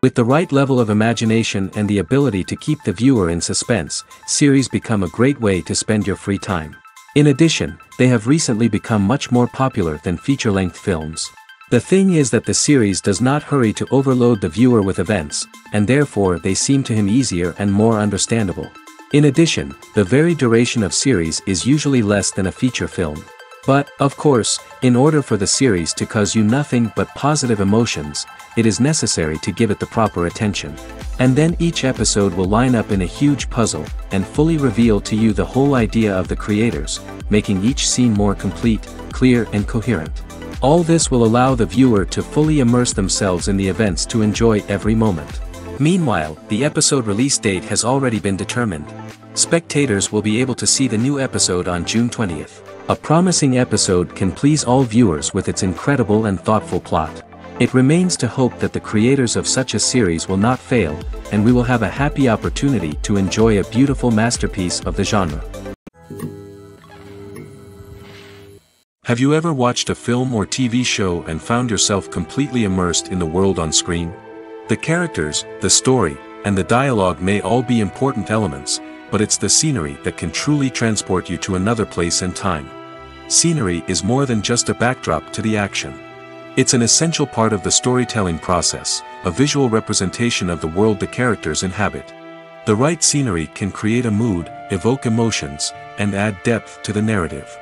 With the right level of imagination and the ability to keep the viewer in suspense, series become a great way to spend your free time. In addition, they have recently become much more popular than feature-length films. The thing is that the series does not hurry to overload the viewer with events, and therefore they seem to him easier and more understandable. In addition, the very duration of series is usually less than a feature film. But, of course, in order for the series to cause you nothing but positive emotions, it is necessary to give it the proper attention. And then each episode will line up in a huge puzzle, and fully reveal to you the whole idea of the creators, making each scene more complete, clear and coherent. All this will allow the viewer to fully immerse themselves in the events to enjoy every moment. Meanwhile, the episode release date has already been determined. Spectators will be able to see the new episode on June 20th. A promising episode can please all viewers with its incredible and thoughtful plot. It remains to hope that the creators of such a series will not fail, and we will have a happy opportunity to enjoy a beautiful masterpiece of the genre. Have you ever watched a film or TV show and found yourself completely immersed in the world on screen? The characters, the story, and the dialogue may all be important elements, but it's the scenery that can truly transport you to another place and time. Scenery is more than just a backdrop to the action. It's an essential part of the storytelling process, a visual representation of the world the characters inhabit. The right scenery can create a mood, evoke emotions, and add depth to the narrative.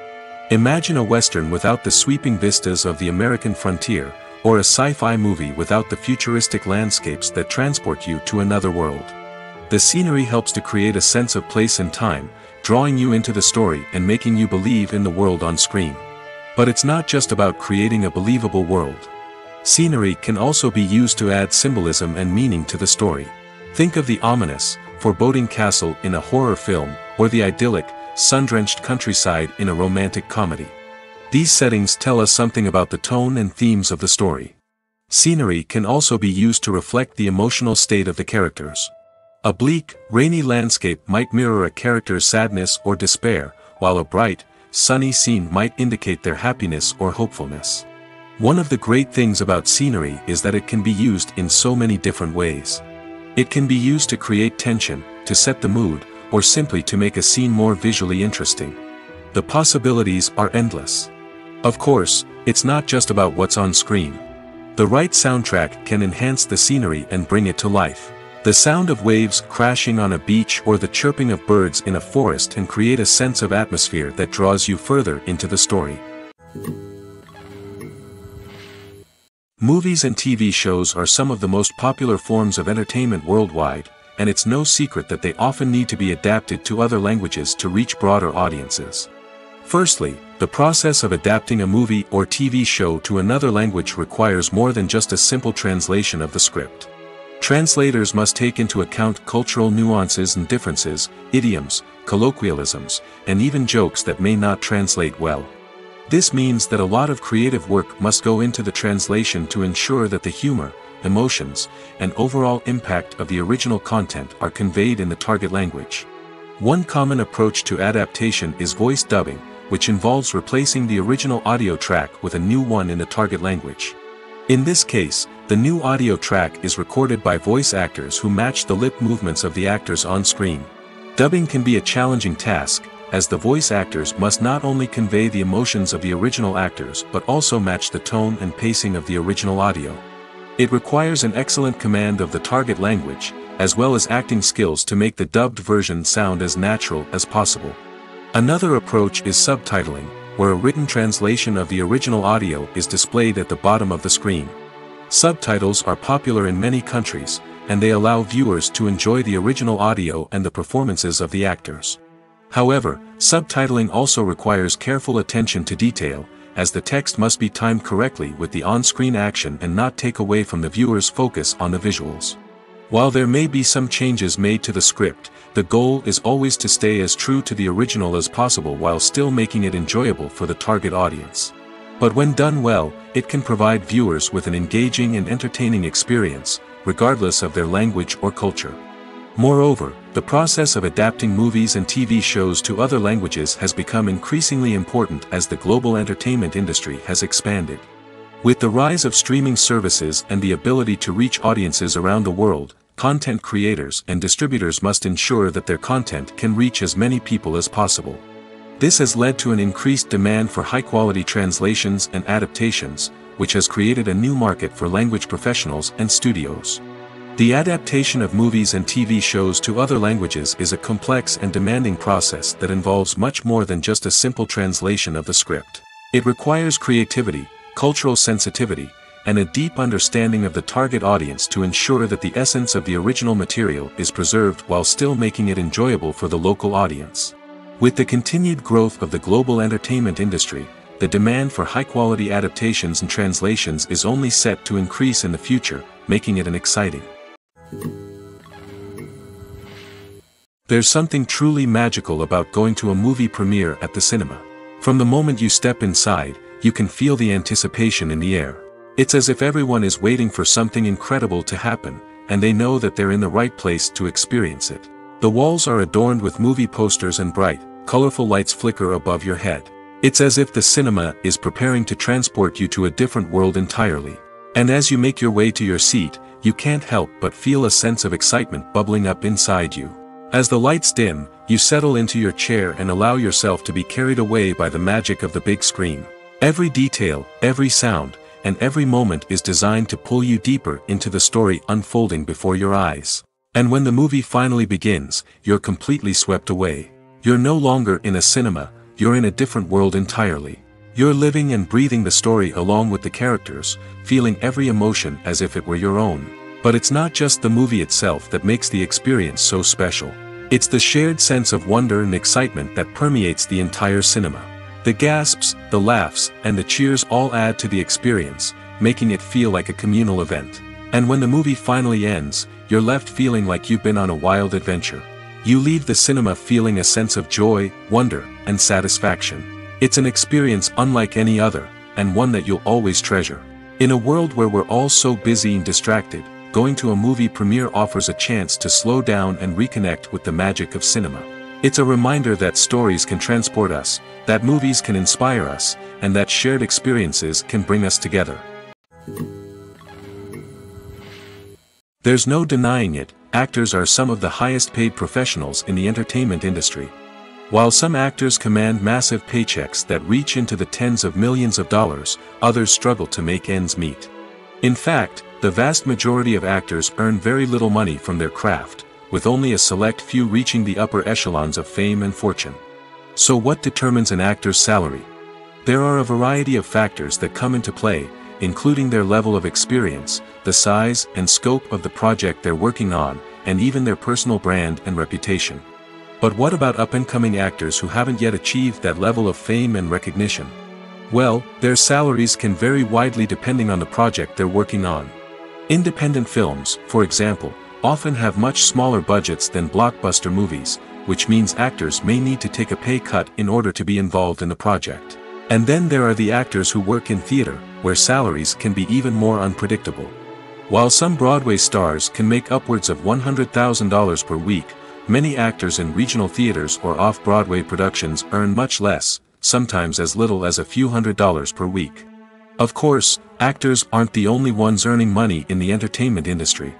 Imagine a Western without the sweeping vistas of the American frontier, or a sci-fi movie without the futuristic landscapes that transport you to another world. The scenery helps to create a sense of place and time, drawing you into the story and making you believe in the world on screen. But it's not just about creating a believable world. Scenery can also be used to add symbolism and meaning to the story. Think of the ominous, foreboding castle in a horror film, or the idyllic, sun-drenched countryside in a romantic comedy. These settings tell us something about the tone and themes of the story. Scenery can also be used to reflect the emotional state of the characters. A bleak, rainy landscape might mirror a character's sadness or despair, while a bright, sunny scene might indicate their happiness or hopefulness. One of the great things about scenery is that it can be used in so many different ways. It can be used to create tension, to set the mood, or simply to make a scene more visually interesting. The possibilities are endless. Of course, it's not just about what's on screen. The right soundtrack can enhance the scenery and bring it to life. The sound of waves crashing on a beach or the chirping of birds in a forest can create a sense of atmosphere that draws you further into the story. Movies and TV shows are some of the most popular forms of entertainment worldwide, and it's no secret that they often need to be adapted to other languages to reach broader audiences. Firstly, the process of adapting a movie or TV show to another language requires more than just a simple translation of the script. Translators must take into account cultural nuances and differences, idioms, colloquialisms, and even jokes that may not translate well. This means that a lot of creative work must go into the translation to ensure that the humor, emotions, and overall impact of the original content are conveyed in the target language. One common approach to adaptation is voice dubbing, which involves replacing the original audio track with a new one in the target language. In this case, the new audio track is recorded by voice actors who match the lip movements of the actors on screen. Dubbing can be a challenging task, as the voice actors must not only convey the emotions of the original actors but also match the tone and pacing of the original audio. It requires an excellent command of the target language, as well as acting skills to make the dubbed version sound as natural as possible. Another approach is subtitling, where a written translation of the original audio is displayed at the bottom of the screen. Subtitles are popular in many countries, and they allow viewers to enjoy the original audio and the performances of the actors. However, subtitling also requires careful attention to detail, as the text must be timed correctly with the on-screen action and not take away from the viewer's focus on the visuals. While there may be some changes made to the script, the goal is always to stay as true to the original as possible while still making it enjoyable for the target audience. But when done well, it can provide viewers with an engaging and entertaining experience, regardless of their language or culture. Moreover, the process of adapting movies and TV shows to other languages has become increasingly important as the global entertainment industry has expanded. With the rise of streaming services and the ability to reach audiences around the world, content creators and distributors must ensure that their content can reach as many people as possible. This has led to an increased demand for high-quality translations and adaptations, which has created a new market for language professionals and studios. The adaptation of movies and TV shows to other languages is a complex and demanding process that involves much more than just a simple translation of the script. It requires creativity, cultural sensitivity, and a deep understanding of the target audience to ensure that the essence of the original material is preserved while still making it enjoyable for the local audience. With the continued growth of the global entertainment industry, the demand for high-quality adaptations and translations is only set to increase in the future, making it exciting. There's something truly magical about going to a movie premiere at the cinema. From the moment you step inside, you can feel the anticipation in the air. It's as if everyone is waiting for something incredible to happen, and they know that they're in the right place to experience it. The walls are adorned with movie posters and bright, colorful lights flicker above your head. It's as if the cinema is preparing to transport you to a different world entirely. And as you make your way to your seat, you can't help but feel a sense of excitement bubbling up inside you. As the lights dim, you settle into your chair and allow yourself to be carried away by the magic of the big screen. Every detail, every sound, and every moment is designed to pull you deeper into the story unfolding before your eyes. And when the movie finally begins, you're completely swept away. You're no longer in a cinema, you're in a different world entirely. You're living and breathing the story along with the characters, feeling every emotion as if it were your own. But it's not just the movie itself that makes the experience so special. It's the shared sense of wonder and excitement that permeates the entire cinema. The gasps, the laughs, and the cheers all add to the experience, making it feel like a communal event. And when the movie finally ends, you're left feeling like you've been on a wild adventure. You leave the cinema feeling a sense of joy, wonder, and satisfaction. It's an experience unlike any other, and one that you'll always treasure. In a world where we're all so busy and distracted, going to a movie premiere offers a chance to slow down and reconnect with the magic of cinema. It's a reminder that stories can transport us, that movies can inspire us, and that shared experiences can bring us together. There's no denying it, actors are some of the highest paid professionals in the entertainment industry. While some actors command massive paychecks that reach into the tens of millions of dollars, others struggle to make ends meet. In fact, the vast majority of actors earn very little money from their craft, with only a select few reaching the upper echelons of fame and fortune. So what determines an actor's salary? There are a variety of factors that come into play, including their level of experience, the size and scope of the project they're working on, and even their personal brand and reputation. But what about up-and-coming actors who haven't yet achieved that level of fame and recognition? Well, their salaries can vary widely depending on the project they're working on. Independent films, for example, often have much smaller budgets than blockbuster movies, which means actors may need to take a pay cut in order to be involved in the project. And then there are the actors who work in theater, where salaries can be even more unpredictable. While some Broadway stars can make upwards of $100,000 per week, many actors in regional theaters or off-Broadway productions earn much less, sometimes as little as a few $100s per week. Of course, actors aren't the only ones earning money in the entertainment industry.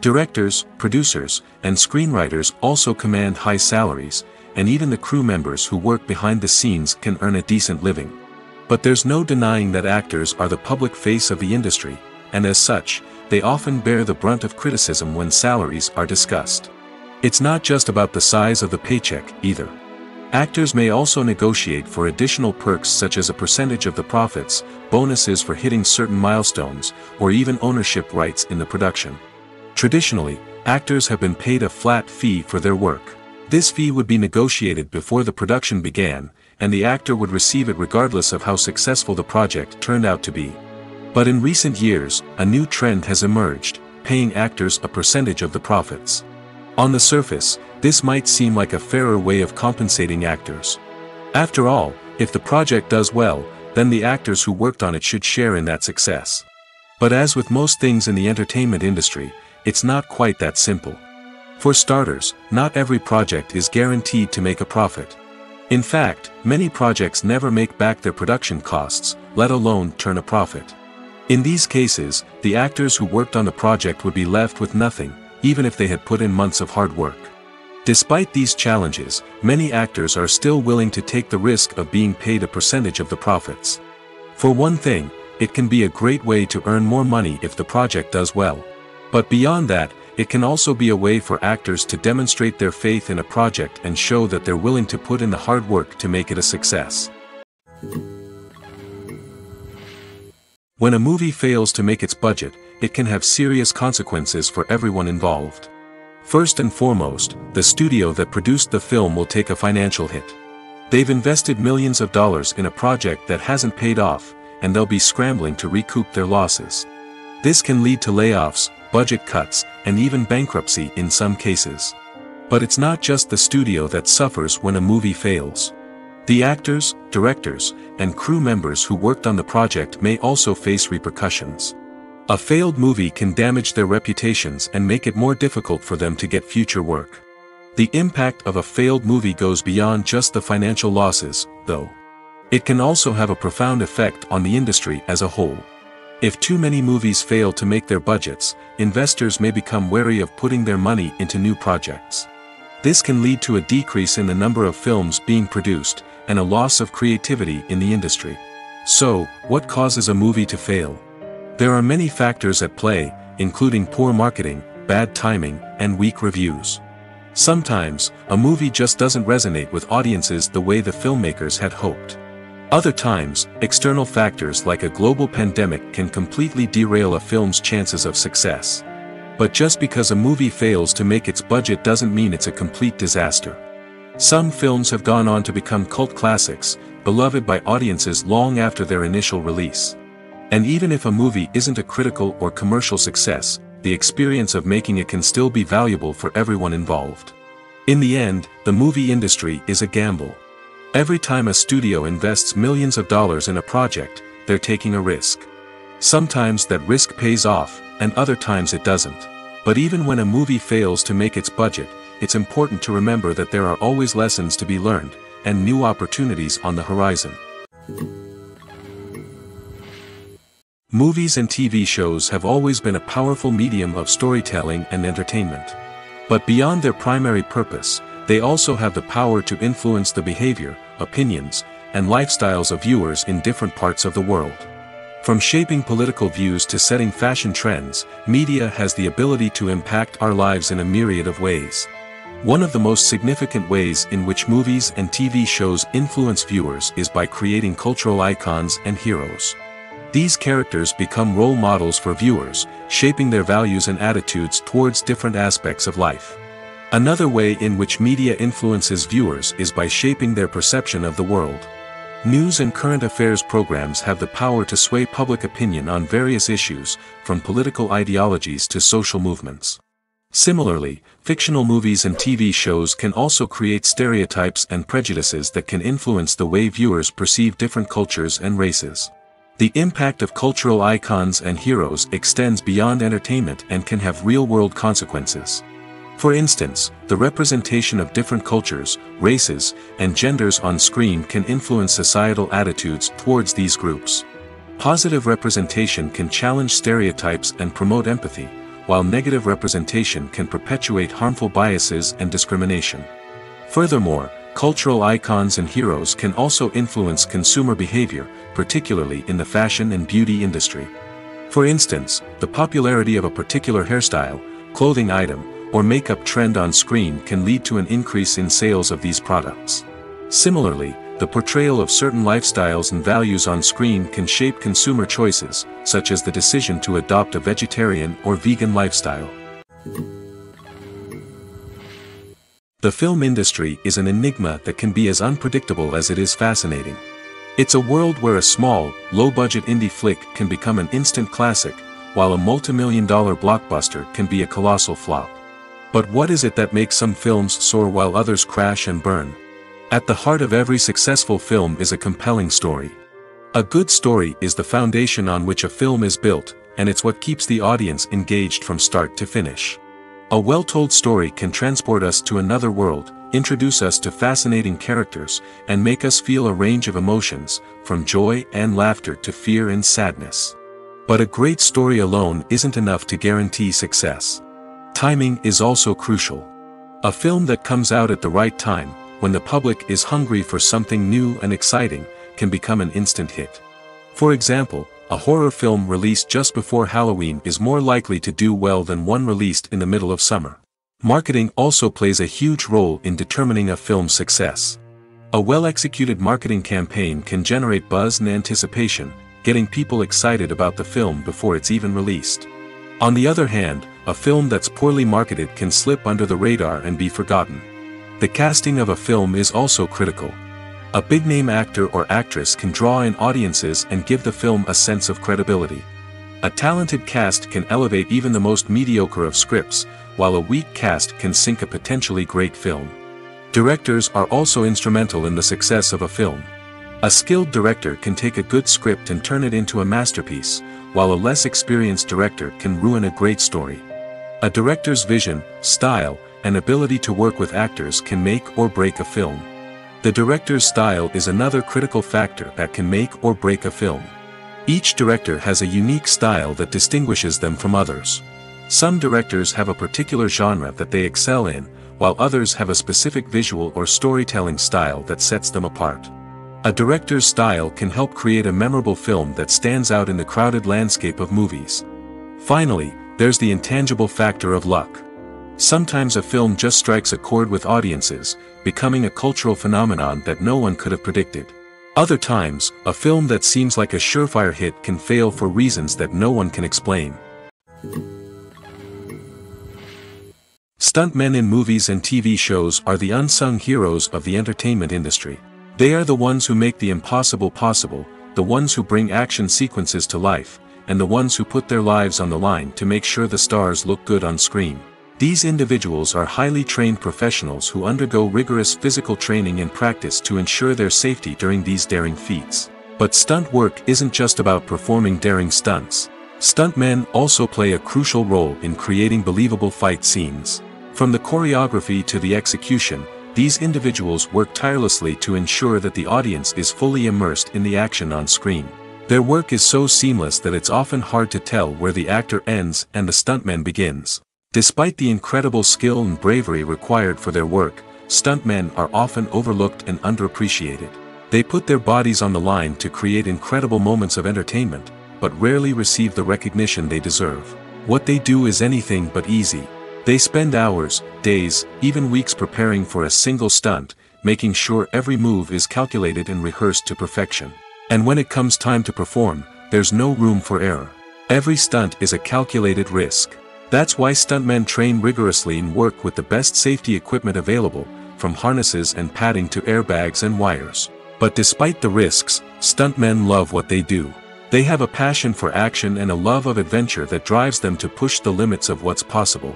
Directors, producers, and screenwriters also command high salaries, and even the crew members who work behind the scenes can earn a decent living. But there's no denying that actors are the public face of the industry, and as such, they often bear the brunt of criticism when salaries are discussed. It's not just about the size of the paycheck, either. Actors may also negotiate for additional perks such as a percentage of the profits, bonuses for hitting certain milestones, or even ownership rights in the production. Traditionally, actors have been paid a flat fee for their work. This fee would be negotiated before the production began, and the actor would receive it regardless of how successful the project turned out to be. But in recent years, a new trend has emerged, paying actors a percentage of the profits. On the surface, this might seem like a fairer way of compensating actors. After all, if the project does well, then the actors who worked on it should share in that success. But as with most things in the entertainment industry, it's not quite that simple. For starters, not every project is guaranteed to make a profit. In fact, many projects never make back their production costs, let alone turn a profit. In these cases, the actors who worked on the project would be left with nothing, even if they had put in months of hard work. Despite these challenges, many actors are still willing to take the risk of being paid a percentage of the profits. For one thing, it can be a great way to earn more money if the project does well. But beyond that, it can also be a way for actors to demonstrate their faith in a project and show that they're willing to put in the hard work to make it a success. When a movie fails to make its budget, it can have serious consequences for everyone involved. First and foremost, the studio that produced the film will take a financial hit. They've invested millions of dollars in a project that hasn't paid off, and they'll be scrambling to recoup their losses. This can lead to layoffs, budget cuts, and even bankruptcy in some cases. But it's not just the studio that suffers when a movie fails. The actors, directors, and crew members who worked on the project may also face repercussions. A failed movie can damage their reputations and make it more difficult for them to get future work. The impact of a failed movie goes beyond just the financial losses, though. It can also have a profound effect on the industry as a whole. If too many movies fail to make their budgets, investors may become wary of putting their money into new projects. This can lead to a decrease in the number of films being produced, and a loss of creativity in the industry. So, what causes a movie to fail? There are many factors at play, including poor marketing, bad timing, and weak reviews. Sometimes, a movie just doesn't resonate with audiences the way the filmmakers had hoped. Other times, external factors like a global pandemic can completely derail a film's chances of success. But just because a movie fails to make its budget doesn't mean it's a complete disaster. Some films have gone on to become cult classics, beloved by audiences long after their initial release. And even if a movie isn't a critical or commercial success, the experience of making it can still be valuable for everyone involved. In the end, the movie industry is a gamble. Every time a studio invests millions of dollars in a project, they're taking a risk. Sometimes that risk pays off, and other times it doesn't. But even when a movie fails to make its budget, it's important to remember that there are always lessons to be learned, and new opportunities on the horizon. Movies and TV shows have always been a powerful medium of storytelling and entertainment. But beyond their primary purpose, they also have the power to influence the behavior, opinions, and lifestyles of viewers in different parts of the world. From shaping political views to setting fashion trends, media has the ability to impact our lives in a myriad of ways. One of the most significant ways in which movies and TV shows influence viewers is by creating cultural icons and heroes. These characters become role models for viewers, shaping their values and attitudes towards different aspects of life. Another way in which media influences viewers is by shaping their perception of the world. News and current affairs programs have the power to sway public opinion on various issues, from political ideologies to social movements. Similarly, fictional movies and TV shows can also create stereotypes and prejudices that can influence the way viewers perceive different cultures and races. The impact of cultural icons and heroes extends beyond entertainment and can have real-world consequences. For instance, the representation of different cultures, races, and genders on screen can influence societal attitudes towards these groups. Positive representation can challenge stereotypes and promote empathy, while negative representation can perpetuate harmful biases and discrimination. Furthermore, cultural icons and heroes can also influence consumer behavior, particularly in the fashion and beauty industry. For instance, the popularity of a particular hairstyle, clothing item, or makeup trend on screen can lead to an increase in sales of these products. Similarly, the portrayal of certain lifestyles and values on screen can shape consumer choices, such as the decision to adopt a vegetarian or vegan lifestyle. The film industry is an enigma that can be as unpredictable as it is fascinating. It's a world where a small, low-budget indie flick can become an instant classic, while a multi-million-dollar blockbuster can be a colossal flop. But what is it that makes some films soar while others crash and burn? At the heart of every successful film is a compelling story. A good story is the foundation on which a film is built, and it's what keeps the audience engaged from start to finish. A well-told story can transport us to another world, introduce us to fascinating characters, and make us feel a range of emotions, from joy and laughter to fear and sadness. But a great story alone isn't enough to guarantee success. Timing is also crucial. A film that comes out at the right time, when the public is hungry for something new and exciting, can become an instant hit. For example, a horror film released just before Halloween is more likely to do well than one released in the middle of summer. Marketing also plays a huge role in determining a film's success. A well-executed marketing campaign can generate buzz and anticipation, getting people excited about the film before it's even released. On the other hand, a film that's poorly marketed can slip under the radar and be forgotten. The casting of a film is also critical. A big-name actor or actress can draw in audiences and give the film a sense of credibility. A talented cast can elevate even the most mediocre of scripts, while a weak cast can sink a potentially great film. Directors are also instrumental in the success of a film. A skilled director can take a good script and turn it into a masterpiece, while a less experienced director can ruin a great story. A director's vision, style, and ability to work with actors can make or break a film. The director's style is another critical factor that can make or break a film. Each director has a unique style that distinguishes them from others. Some directors have a particular genre that they excel in, while others have a specific visual or storytelling style that sets them apart. A director's style can help create a memorable film that stands out in the crowded landscape of movies. Finally, there's the intangible factor of luck. Sometimes a film just strikes a chord with audiences, becoming a cultural phenomenon that no one could have predicted. Other times, a film that seems like a surefire hit can fail for reasons that no one can explain. Stuntmen in movies and TV shows are the unsung heroes of the entertainment industry. They are the ones who make the impossible possible, the ones who bring action sequences to life, and the ones who put their lives on the line to make sure the stars look good on screen. These individuals are highly trained professionals who undergo rigorous physical training and practice to ensure their safety during these daring feats. But stunt work isn't just about performing daring stunts. Stuntmen also play a crucial role in creating believable fight scenes. From the choreography to the execution, these individuals work tirelessly to ensure that the audience is fully immersed in the action on screen. Their work is so seamless that it's often hard to tell where the actor ends and the stuntman begins. Despite the incredible skill and bravery required for their work, stuntmen are often overlooked and underappreciated. They put their bodies on the line to create incredible moments of entertainment, but rarely receive the recognition they deserve. What they do is anything but easy. They spend hours, days, even weeks preparing for a single stunt, making sure every move is calculated and rehearsed to perfection. And when it comes time to perform, there's no room for error. Every stunt is a calculated risk. That's why stuntmen train rigorously and work with the best safety equipment available, from harnesses and padding to airbags and wires. But despite the risks, stuntmen love what they do. They have a passion for action and a love of adventure that drives them to push the limits of what's possible.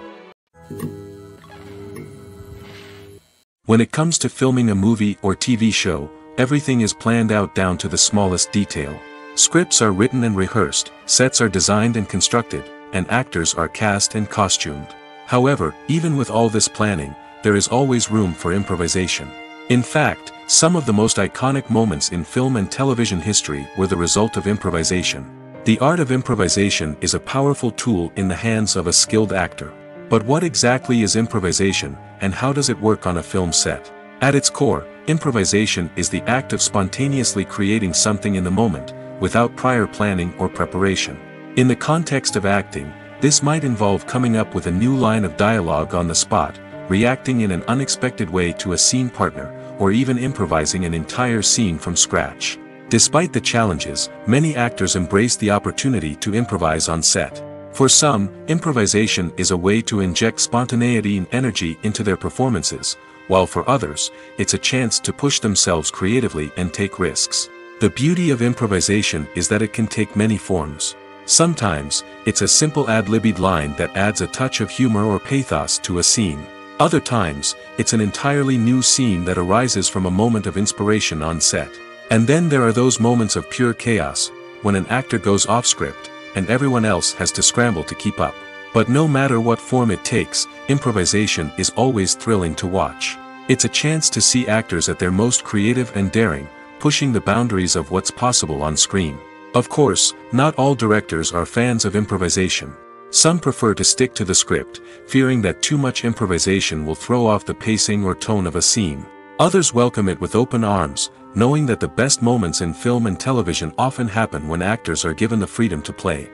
When it comes to filming a movie or TV show, everything is planned out down to the smallest detail. Scripts are written and rehearsed, sets are designed and constructed, and actors are cast and costumed. However, even with all this planning, there is always room for improvisation. In fact, some of the most iconic moments in film and television history were the result of improvisation. The art of improvisation is a powerful tool in the hands of a skilled actor. But what exactly is improvisation, and how does it work on a film set? At its core, improvisation is the act of spontaneously creating something in the moment, without prior planning or preparation. In the context of acting, this might involve coming up with a new line of dialogue on the spot, reacting in an unexpected way to a scene partner, or even improvising an entire scene from scratch. Despite the challenges, many actors embrace the opportunity to improvise on set. For some, improvisation is a way to inject spontaneity and energy into their performances, while for others, it's a chance to push themselves creatively and take risks. The beauty of improvisation is that it can take many forms. Sometimes, it's a simple ad-libbed line that adds a touch of humor or pathos to a scene. Other times, it's an entirely new scene that arises from a moment of inspiration on set. And then there are those moments of pure chaos, when an actor goes off script, and everyone else has to scramble to keep up. But no matter what form it takes, improvisation is always thrilling to watch. It's a chance to see actors at their most creative and daring, pushing the boundaries of what's possible on screen. Of course, not all directors are fans of improvisation. Some prefer to stick to the script, fearing that too much improvisation will throw off the pacing or tone of a scene. Others welcome it with open arms, knowing that the best moments in film and television often happen when actors are given the freedom to play.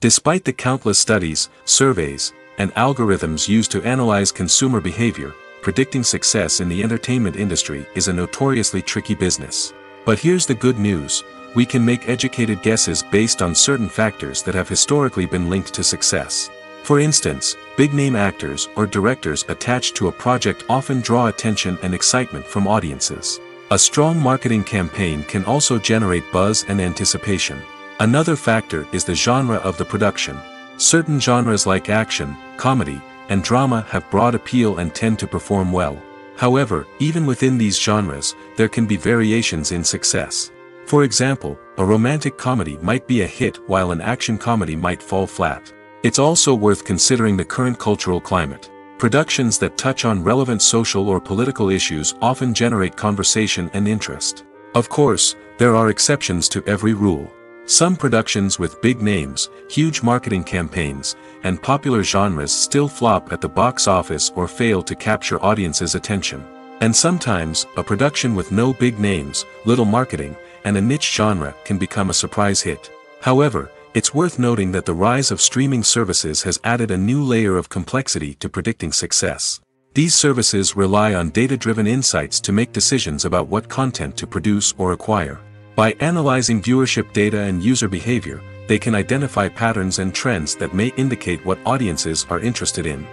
Despite the countless studies, surveys, and algorithms used to analyze consumer behavior, predicting success in the entertainment industry is a notoriously tricky business. But here's the good news: we can make educated guesses based on certain factors that have historically been linked to success. For instance, big-name actors or directors attached to a project often draw attention and excitement from audiences. A strong marketing campaign can also generate buzz and anticipation. Another factor is the genre of the production. Certain genres like action, comedy, and drama have broad appeal and tend to perform well. However, even within these genres, there can be variations in success. For example, a romantic comedy might be a hit while an action comedy might fall flat. It's also worth considering the current cultural climate. Productions that touch on relevant social or political issues often generate conversation and interest. Of course, there are exceptions to every rule. Some productions with big names, huge marketing campaigns, and popular genres still flop at the box office or fail to capture audiences' attention. And sometimes, a production with no big names, little marketing, and a niche genre can become a surprise hit. However, it's worth noting that the rise of streaming services has added a new layer of complexity to predicting success. These services rely on data-driven insights to make decisions about what content to produce or acquire. By analyzing viewership data and user behavior, they can identify patterns and trends that may indicate what audiences are interested in.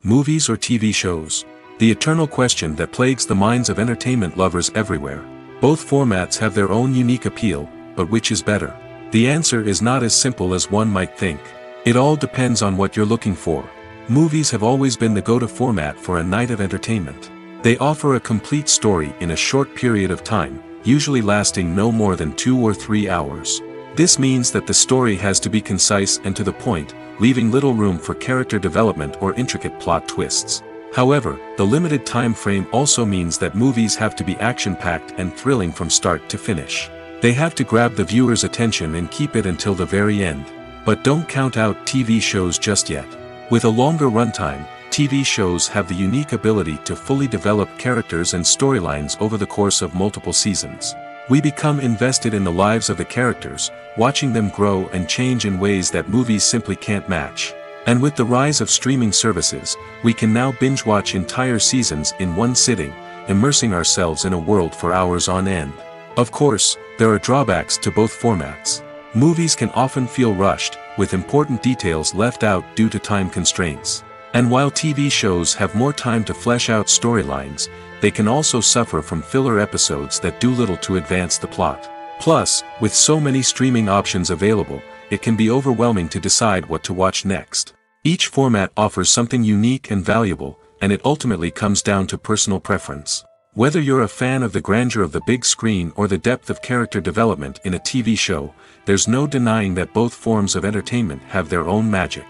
Movies or TV shows? The eternal question that plagues the minds of entertainment lovers everywhere. Both formats have their own unique appeal, but which is better? The answer is not as simple as one might think. It all depends on what you're looking for. Movies have always been the go-to format for a night of entertainment. They offer a complete story in a short period of time, usually lasting no more than 2 or 3 hours. This means that the story has to be concise and to the point, leaving little room for character development or intricate plot twists. However, the limited time frame also means that movies have to be action-packed and thrilling from start to finish. They have to grab the viewer's attention and keep it until the very end. But don't count out TV shows just yet. With a longer runtime, TV shows have the unique ability to fully develop characters and storylines over the course of multiple seasons. We become invested in the lives of the characters, watching them grow and change in ways that movies simply can't match. And with the rise of streaming services, we can now binge-watch entire seasons in one sitting, immersing ourselves in a world for hours on end. Of course, there are drawbacks to both formats. Movies can often feel rushed, with important details left out due to time constraints. And while TV shows have more time to flesh out storylines, they can also suffer from filler episodes that do little to advance the plot. Plus, with so many streaming options available, it can be overwhelming to decide what to watch next. Each format offers something unique and valuable, and it ultimately comes down to personal preference. Whether you're a fan of the grandeur of the big screen or the depth of character development in a TV show, there's no denying that both forms of entertainment have their own magic.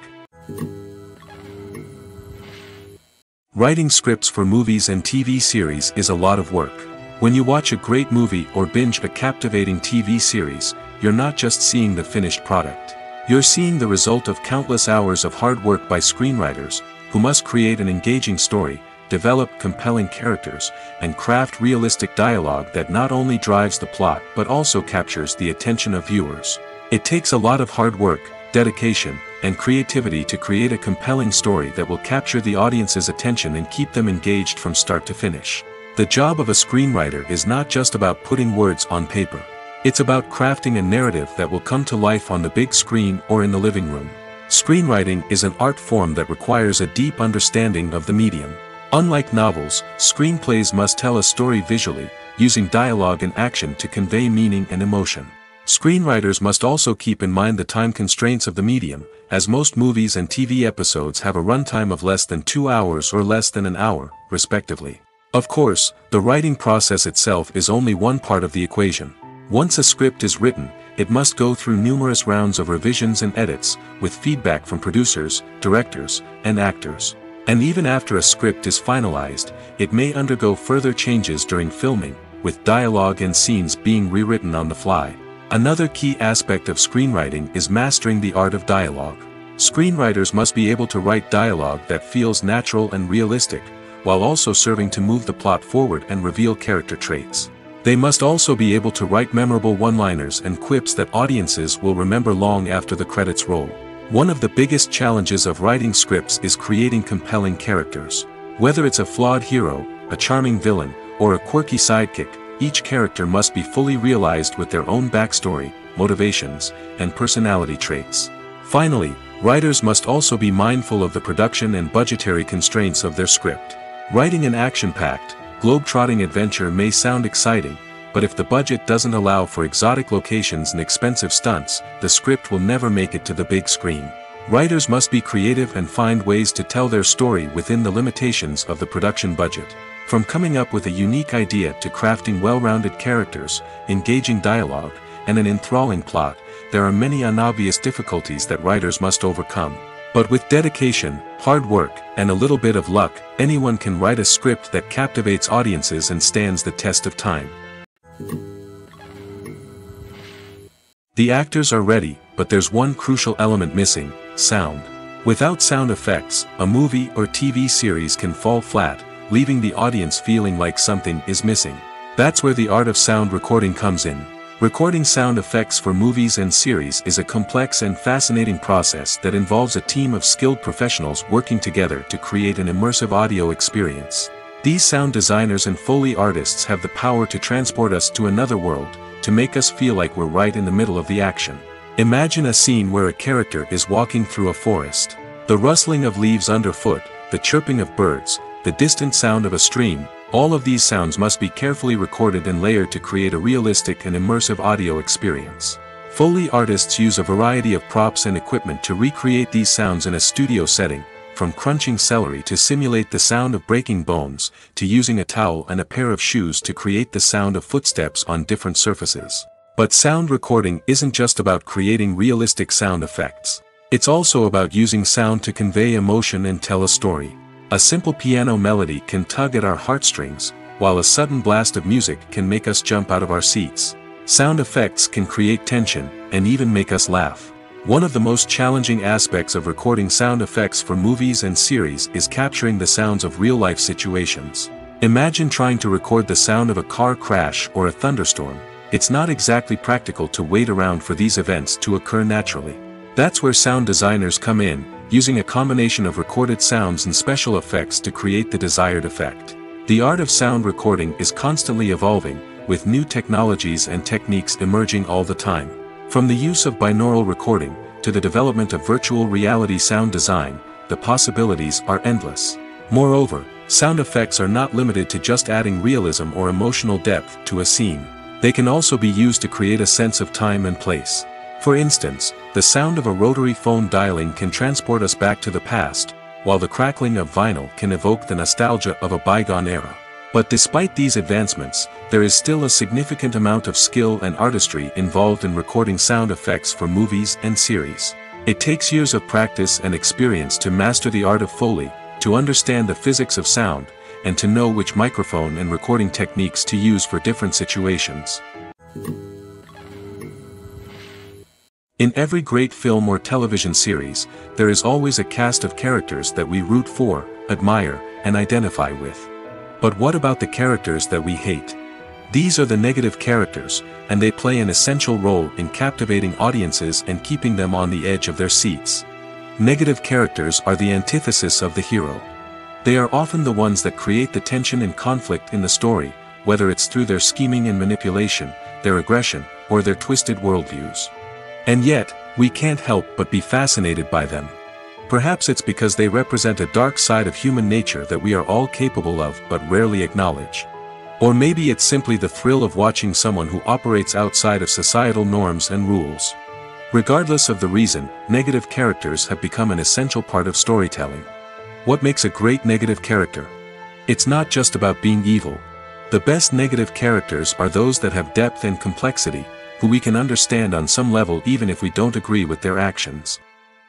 Writing scripts for movies and TV series is a lot of work. When you watch a great movie or binge a captivating TV series, you're not just seeing the finished product. You're seeing the result of countless hours of hard work by screenwriters, who must create an engaging story, develop compelling characters, and craft realistic dialogue that not only drives the plot but also captures the attention of viewers. It takes a lot of hard work, dedication, and creativity to create a compelling story that will capture the audience's attention and keep them engaged from start to finish. The job of a screenwriter is not just about putting words on paper. It's about crafting a narrative that will come to life on the big screen or in the living room. Screenwriting is an art form that requires a deep understanding of the medium. Unlike novels, screenplays must tell a story visually, using dialogue and action to convey meaning and emotion. Screenwriters must also keep in mind the time constraints of the medium, as most movies and TV episodes have a runtime of less than 2 hours or less than an hour, respectively. Of course, the writing process itself is only one part of the equation. Once a script is written, it must go through numerous rounds of revisions and edits, with feedback from producers, directors, and actors. And even after a script is finalized, it may undergo further changes during filming, with dialogue and scenes being rewritten on the fly. Another key aspect of screenwriting is mastering the art of dialogue. Screenwriters must be able to write dialogue that feels natural and realistic, while also serving to move the plot forward and reveal character traits. They must also be able to write memorable one-liners and quips that audiences will remember long after the credits roll. One of the biggest challenges of writing scripts is creating compelling characters. Whether it's a flawed hero, a charming villain, or a quirky sidekick, each character must be fully realized with their own backstory, motivations, and personality traits. Finally, writers must also be mindful of the production and budgetary constraints of their script. Writing an action-packed, globe-trotting adventure may sound exciting, but if the budget doesn't allow for exotic locations and expensive stunts, the script will never make it to the big screen. Writers must be creative and find ways to tell their story within the limitations of the production budget. From coming up with a unique idea to crafting well-rounded characters, engaging dialogue, and an enthralling plot, there are many unobvious difficulties that writers must overcome. But with dedication, hard work, and a little bit of luck, anyone can write a script that captivates audiences and stands the test of time. The actors are ready, but there's one crucial element missing: sound. Without sound effects, a movie or TV series can fall flat, leaving the audience feeling like something is missing. That's where the art of sound recording comes in. Recording sound effects for movies and series is a complex and fascinating process that involves a team of skilled professionals working together to create an immersive audio experience. These sound designers and Foley artists have the power to transport us to another world, to make us feel like we're right in the middle of the action. Imagine a scene where a character is walking through a forest. The rustling of leaves underfoot, the chirping of birds, the distant sound of a stream, all of these sounds must be carefully recorded and layered to create a realistic and immersive audio experience. Foley artists use a variety of props and equipment to recreate these sounds in a studio setting, from crunching celery to simulate the sound of breaking bones, to using a towel and a pair of shoes to create the sound of footsteps on different surfaces. But sound recording isn't just about creating realistic sound effects. It's also about using sound to convey emotion and tell a story. A simple piano melody can tug at our heartstrings, while a sudden blast of music can make us jump out of our seats. Sound effects can create tension, and even make us laugh. One of the most challenging aspects of recording sound effects for movies and series is capturing the sounds of real-life situations. Imagine trying to record the sound of a car crash or a thunderstorm. It's not exactly practical to wait around for these events to occur naturally. That's where sound designers come in, using a combination of recorded sounds and special effects to create the desired effect. The art of sound recording is constantly evolving, with new technologies and techniques emerging all the time. From the use of binaural recording, to the development of virtual reality sound design, the possibilities are endless. Moreover, sound effects are not limited to just adding realism or emotional depth to a scene. They can also be used to create a sense of time and place. For instance, the sound of a rotary phone dialing can transport us back to the past, while the crackling of vinyl can evoke the nostalgia of a bygone era. But despite these advancements, there is still a significant amount of skill and artistry involved in recording sound effects for movies and series. It takes years of practice and experience to master the art of Foley, to understand the physics of sound, and to know which microphone and recording techniques to use for different situations. In every great film or television series, there is always a cast of characters that we root for, admire, and identify with. But what about the characters that we hate? These are the negative characters, and they play an essential role in captivating audiences and keeping them on the edge of their seats. Negative characters are the antithesis of the hero. They are often the ones that create the tension and conflict in the story, whether it's through their scheming and manipulation, their aggression, or their twisted worldviews. And yet, we can't help but be fascinated by them. Perhaps it's because they represent a dark side of human nature that we are all capable of but rarely acknowledge. Or maybe it's simply the thrill of watching someone who operates outside of societal norms and rules. Regardless of the reason, negative characters have become an essential part of storytelling. What makes a great negative character? It's not just about being evil. The best negative characters are those that have depth and complexity, who we can understand on some level even if we don't agree with their actions.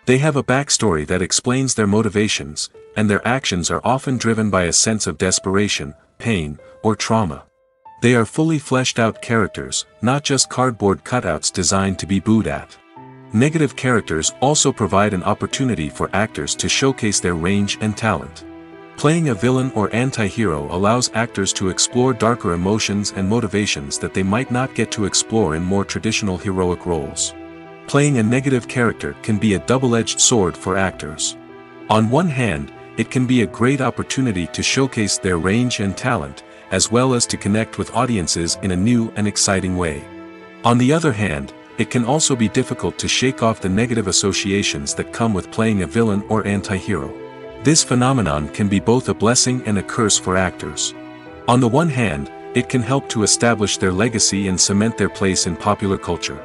They have a backstory that explains their motivations, and their actions are often driven by a sense of desperation, pain, or trauma. They are fully fleshed out characters, not just cardboard cutouts designed to be booed at. Negative characters also provide an opportunity for actors to showcase their range and talent. Playing a villain or anti-hero allows actors to explore darker emotions and motivations that they might not get to explore in more traditional heroic roles. Playing a negative character can be a double-edged sword for actors. On one hand, it can be a great opportunity to showcase their range and talent, as well as to connect with audiences in a new and exciting way. On the other hand, it can also be difficult to shake off the negative associations that come with playing a villain or anti-hero. This phenomenon can be both a blessing and a curse for actors. On the one hand, it can help to establish their legacy and cement their place in popular culture.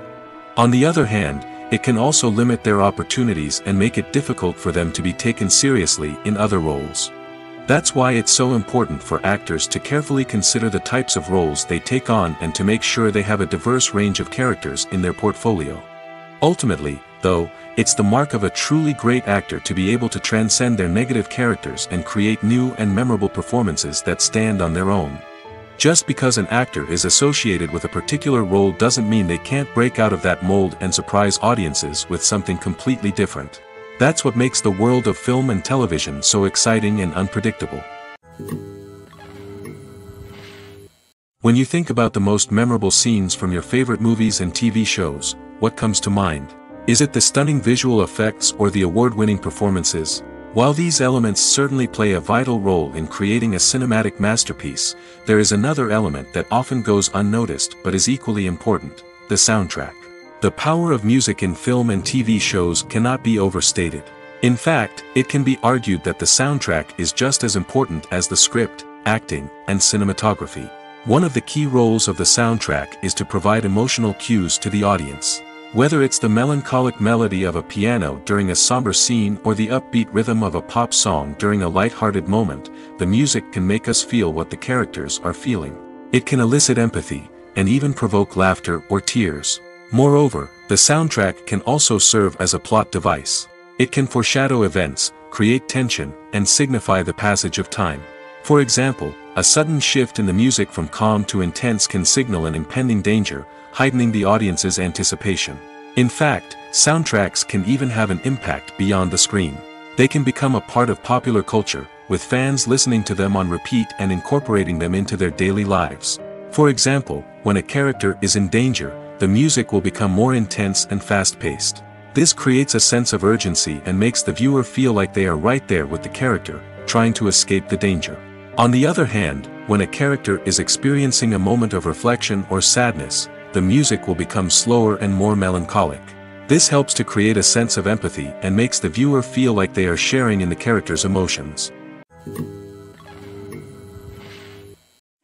On the other hand, it can also limit their opportunities and make it difficult for them to be taken seriously in other roles. That's why it's so important for actors to carefully consider the types of roles they take on and to make sure they have a diverse range of characters in their portfolio. Ultimately, though, it's the mark of a truly great actor to be able to transcend their negative characters and create new and memorable performances that stand on their own. Just because an actor is associated with a particular role doesn't mean they can't break out of that mold and surprise audiences with something completely different. That's what makes the world of film and television so exciting and unpredictable. When you think about the most memorable scenes from your favorite movies and TV shows, what comes to mind? Is it the stunning visual effects or the award-winning performances? While these elements certainly play a vital role in creating a cinematic masterpiece, there is another element that often goes unnoticed but is equally important: the soundtrack. The power of music in film and TV shows cannot be overstated. In fact, it can be argued that the soundtrack is just as important as the script, acting, and cinematography. One of the key roles of the soundtrack is to provide emotional cues to the audience. Whether it's the melancholic melody of a piano during a somber scene or the upbeat rhythm of a pop song during a light-hearted moment, the music can make us feel what the characters are feeling. It can elicit empathy, and even provoke laughter or tears. Moreover, the soundtrack can also serve as a plot device. It can foreshadow events, create tension, and signify the passage of time. For example, a sudden shift in the music from calm to intense can signal an impending danger, heightening the audience's anticipation. In fact, soundtracks can even have an impact beyond the screen. They can become a part of popular culture, with fans listening to them on repeat and incorporating them into their daily lives. For example, when a character is in danger, the music will become more intense and fast-paced. This creates a sense of urgency and makes the viewer feel like they are right there with the character, trying to escape the danger. On the other hand, when a character is experiencing a moment of reflection or sadness, the music will become slower and more melancholic. This helps to create a sense of empathy and makes the viewer feel like they are sharing in the character's emotions.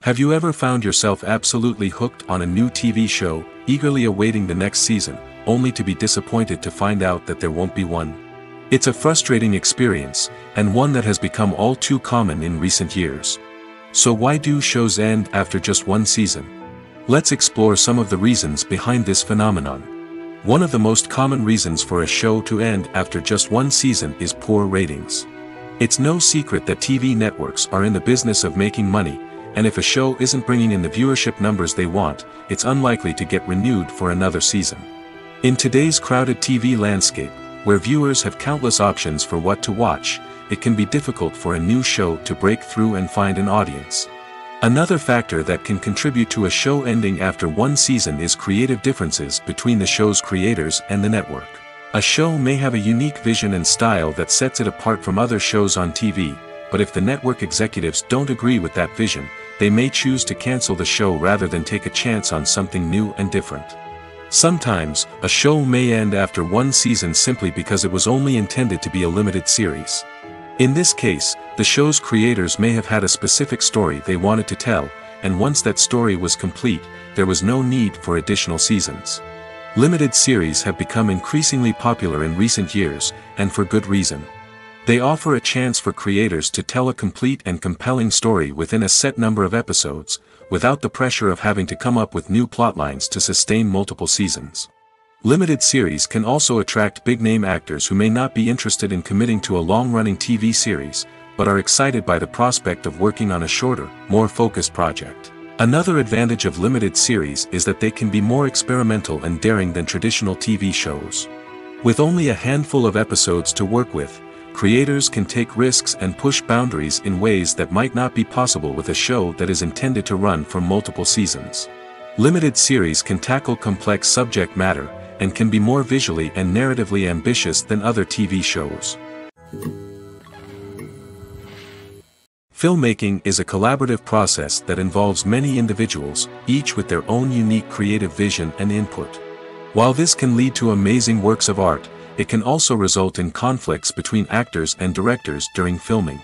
Have you ever found yourself absolutely hooked on a new TV show, eagerly awaiting the next season, only to be disappointed to find out that there won't be one? It's a frustrating experience, and one that has become all too common in recent years. So why do shows end after just one season? Let's explore some of the reasons behind this phenomenon. One of the most common reasons for a show to end after just one season is poor ratings. It's no secret that TV networks are in the business of making money, and if a show isn't bringing in the viewership numbers they want, it's unlikely to get renewed for another season. In today's crowded TV landscape, where viewers have countless options for what to watch, it can be difficult for a new show to break through and find an audience. Another factor that can contribute to a show ending after one season is creative differences between the show's creators and the network. A show may have a unique vision and style that sets it apart from other shows on TV, but if the network executives don't agree with that vision, they may choose to cancel the show rather than take a chance on something new and different. Sometimes, a show may end after one season simply because it was only intended to be a limited series. In this case, the show's creators may have had a specific story they wanted to tell, and once that story was complete, there was no need for additional seasons. Limited series have become increasingly popular in recent years, and for good reason. They offer a chance for creators to tell a complete and compelling story within a set number of episodes, without the pressure of having to come up with new plotlines to sustain multiple seasons. Limited series can also attract big-name actors who may not be interested in committing to a long-running TV series, but are excited by the prospect of working on a shorter, more focused project. Another advantage of limited series is that they can be more experimental and daring than traditional TV shows. With only a handful of episodes to work with, creators can take risks and push boundaries in ways that might not be possible with a show that is intended to run for multiple seasons. Limited series can tackle complex subject matter, and can be more visually and narratively ambitious than other TV shows. Filmmaking is a collaborative process that involves many individuals, each with their own unique creative vision and input. While this can lead to amazing works of art, it can also result in conflicts between actors and directors during filming.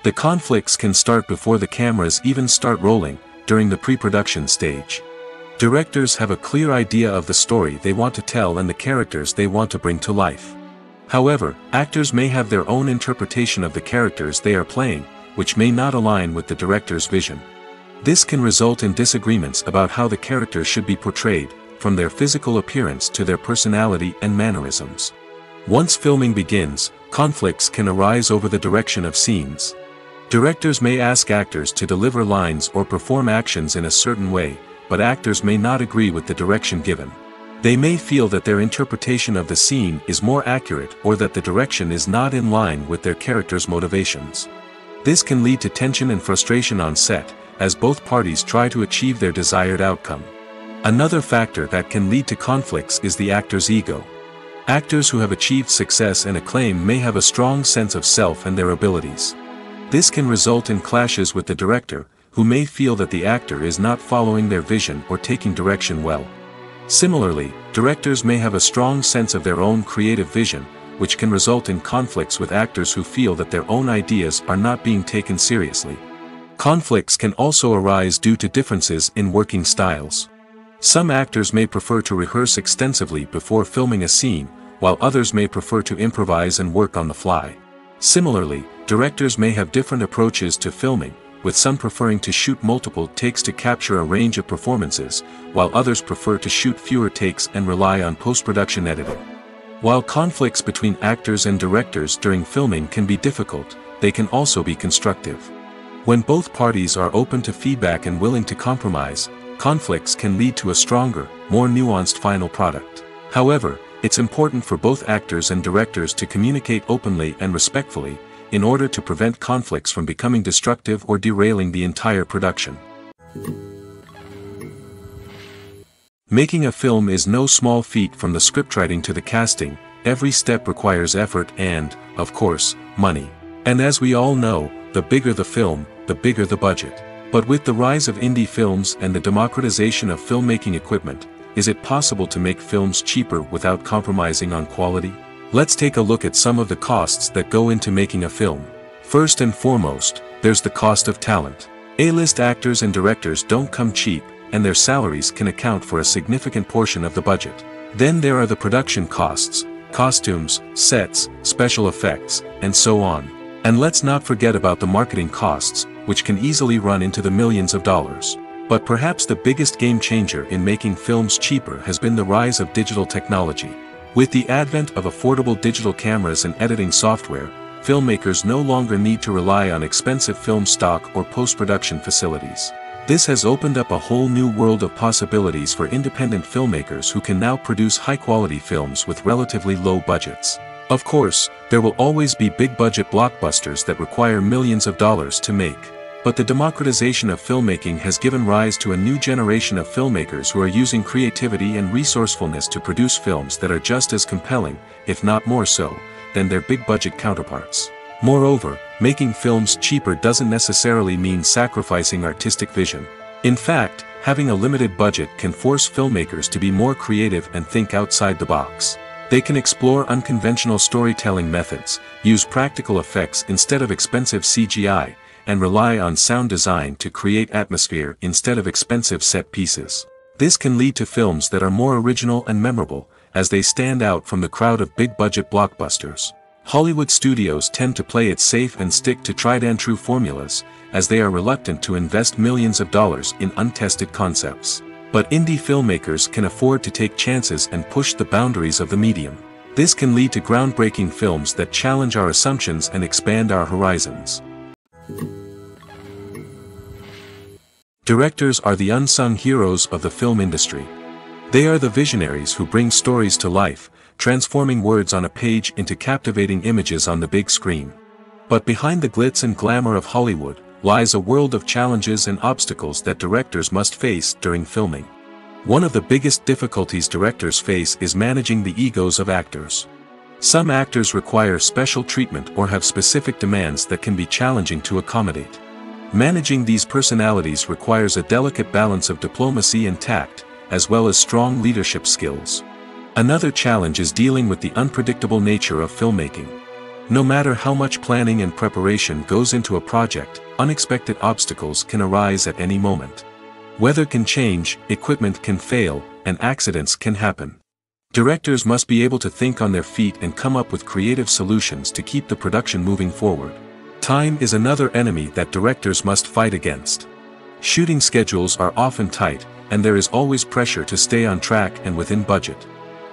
The conflicts can start before the cameras even start rolling, during the pre-production stage. Directors have a clear idea of the story they want to tell and the characters they want to bring to life. However, actors may have their own interpretation of the characters they are playing, which may not align with the director's vision. This can result in disagreements about how the characters should be portrayed, from their physical appearance to their personality and mannerisms. Once filming begins, conflicts can arise over the direction of scenes. Directors may ask actors to deliver lines or perform actions in a certain way, but actors may not agree with the direction given. They may feel that their interpretation of the scene is more accurate or that the direction is not in line with their character's motivations. This can lead to tension and frustration on set, as both parties try to achieve their desired outcome. Another factor that can lead to conflicts is the actor's ego. Actors who have achieved success and acclaim may have a strong sense of self and their abilities. This can result in clashes with the director, who may feel that the actor is not following their vision or taking direction well. Similarly, directors may have a strong sense of their own creative vision, which can result in conflicts with actors who feel that their own ideas are not being taken seriously. Conflicts can also arise due to differences in working styles. Some actors may prefer to rehearse extensively before filming a scene, while others may prefer to improvise and work on the fly. Similarly, directors may have different approaches to filming, with some preferring to shoot multiple takes to capture a range of performances, while others prefer to shoot fewer takes and rely on post-production editing. While conflicts between actors and directors during filming can be difficult, they can also be constructive. When both parties are open to feedback and willing to compromise, conflicts can lead to a stronger, more nuanced final product. However, it's important for both actors and directors to communicate openly and respectfully, in order to prevent conflicts from becoming destructive or derailing the entire production. Making a film is no small feat. From the scriptwriting to the casting, every step requires effort and, of course, money. And as we all know, the bigger the film, the bigger the budget. But with the rise of indie films and the democratization of filmmaking equipment, is it possible to make films cheaper without compromising on quality? Let's take a look at some of the costs that go into making a film. First and foremost, there's the cost of talent. A-list actors and directors don't come cheap, and their salaries can account for a significant portion of the budget. Then there are the production costs, costumes, sets, special effects, and so on. And let's not forget about the marketing costs, which can easily run into the millions of dollars. But perhaps the biggest game changer in making films cheaper has been the rise of digital technology. With the advent of affordable digital cameras and editing software, filmmakers no longer need to rely on expensive film stock or post-production facilities. This has opened up a whole new world of possibilities for independent filmmakers who can now produce high-quality films with relatively low budgets. Of course, there will always be big-budget blockbusters that require millions of dollars to make. But the democratization of filmmaking has given rise to a new generation of filmmakers who are using creativity and resourcefulness to produce films that are just as compelling, if not more so, than their big-budget counterparts. Moreover, making films cheaper doesn't necessarily mean sacrificing artistic vision. In fact, having a limited budget can force filmmakers to be more creative and think outside the box. They can explore unconventional storytelling methods, use practical effects instead of expensive CGI, and rely on sound design to create atmosphere instead of expensive set pieces. This can lead to films that are more original and memorable, as they stand out from the crowd of big-budget blockbusters. Hollywood studios tend to play it safe and stick to tried-and-true formulas, as they are reluctant to invest millions of dollars in untested concepts. But indie filmmakers can afford to take chances and push the boundaries of the medium. This can lead to groundbreaking films that challenge our assumptions and expand our horizons. Directors are the unsung heroes of the film industry. They are the visionaries who bring stories to life, transforming words on a page into captivating images on the big screen. But behind the glitz and glamour of Hollywood lies a world of challenges and obstacles that directors must face during filming. One of the biggest difficulties directors face is managing the egos of actors. Some actors require special treatment or have specific demands that can be challenging to accommodate. Managing these personalities requires a delicate balance of diplomacy and tact, as well as strong leadership skills. Another challenge is dealing with the unpredictable nature of filmmaking. No matter how much planning and preparation goes into a project, unexpected obstacles can arise at any moment. Weather can change, equipment can fail, and accidents can happen. Directors must be able to think on their feet and come up with creative solutions to keep the production moving forward. Time is another enemy that directors must fight against. Shooting schedules are often tight, and there is always pressure to stay on track and within budget.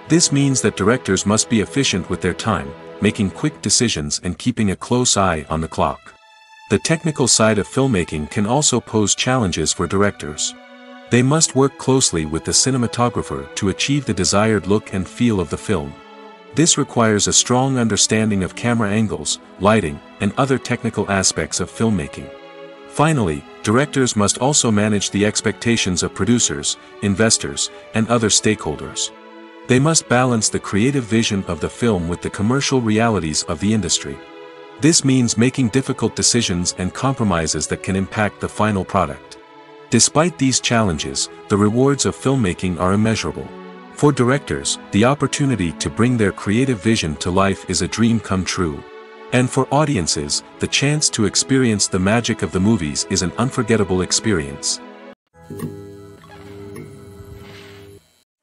This means that directors must be efficient with their time, making quick decisions and keeping a close eye on the clock. The technical side of filmmaking can also pose challenges for directors. They must work closely with the cinematographer to achieve the desired look and feel of the film. This requires a strong understanding of camera angles, lighting, and other technical aspects of filmmaking. Finally, directors must also manage the expectations of producers, investors, and other stakeholders. They must balance the creative vision of the film with the commercial realities of the industry. This means making difficult decisions and compromises that can impact the final product. Despite these challenges, the rewards of filmmaking are immeasurable. For directors, the opportunity to bring their creative vision to life is a dream come true. And for audiences, the chance to experience the magic of the movies is an unforgettable experience.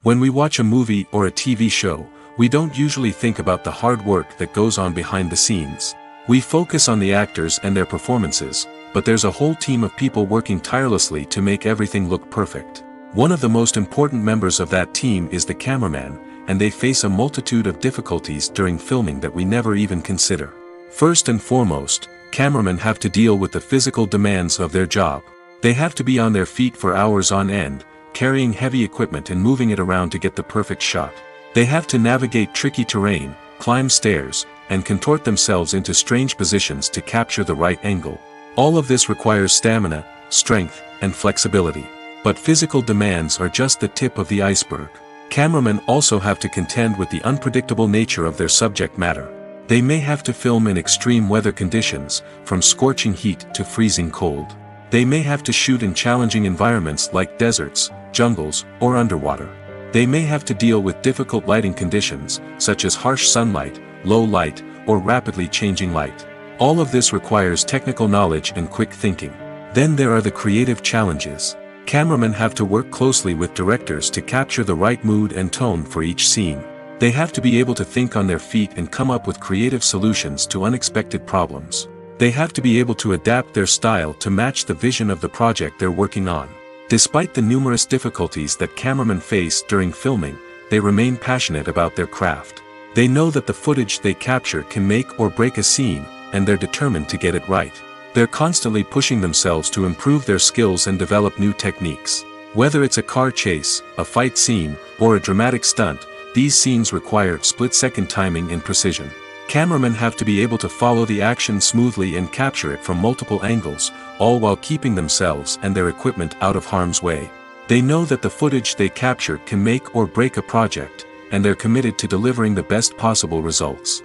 When we watch a movie or a TV show, we don't usually think about the hard work that goes on behind the scenes. We focus on the actors and their performances, but there's a whole team of people working tirelessly to make everything look perfect. One of the most important members of that team is the cameraman, and they face a multitude of difficulties during filming that we never even consider. First and foremost, cameramen have to deal with the physical demands of their job. They have to be on their feet for hours on end, carrying heavy equipment and moving it around to get the perfect shot. They have to navigate tricky terrain, climb stairs, and contort themselves into strange positions to capture the right angle. All of this requires stamina, strength, and flexibility. But physical demands are just the tip of the iceberg. Cameramen also have to contend with the unpredictable nature of their subject matter. They may have to film in extreme weather conditions, from scorching heat to freezing cold. They may have to shoot in challenging environments like deserts, jungles, or underwater. They may have to deal with difficult lighting conditions, such as harsh sunlight, low light, or rapidly changing light. All of this requires technical knowledge and quick thinking. Then there are the creative challenges. Cameramen have to work closely with directors to capture the right mood and tone for each scene. They have to be able to think on their feet and come up with creative solutions to unexpected problems. They have to be able to adapt their style to match the vision of the project they're working on. Despite the numerous difficulties that cameramen face during filming, they remain passionate about their craft. They know that the footage they capture can make or break a scene, and they're determined to get it right. They're constantly pushing themselves to improve their skills and develop new techniques. Whether it's a car chase, a fight scene, or a dramatic stunt, these scenes require split-second timing and precision. Cameramen have to be able to follow the action smoothly and capture it from multiple angles, all while keeping themselves and their equipment out of harm's way. They know that the footage they capture can make or break a project, and they're committed to delivering the best possible results.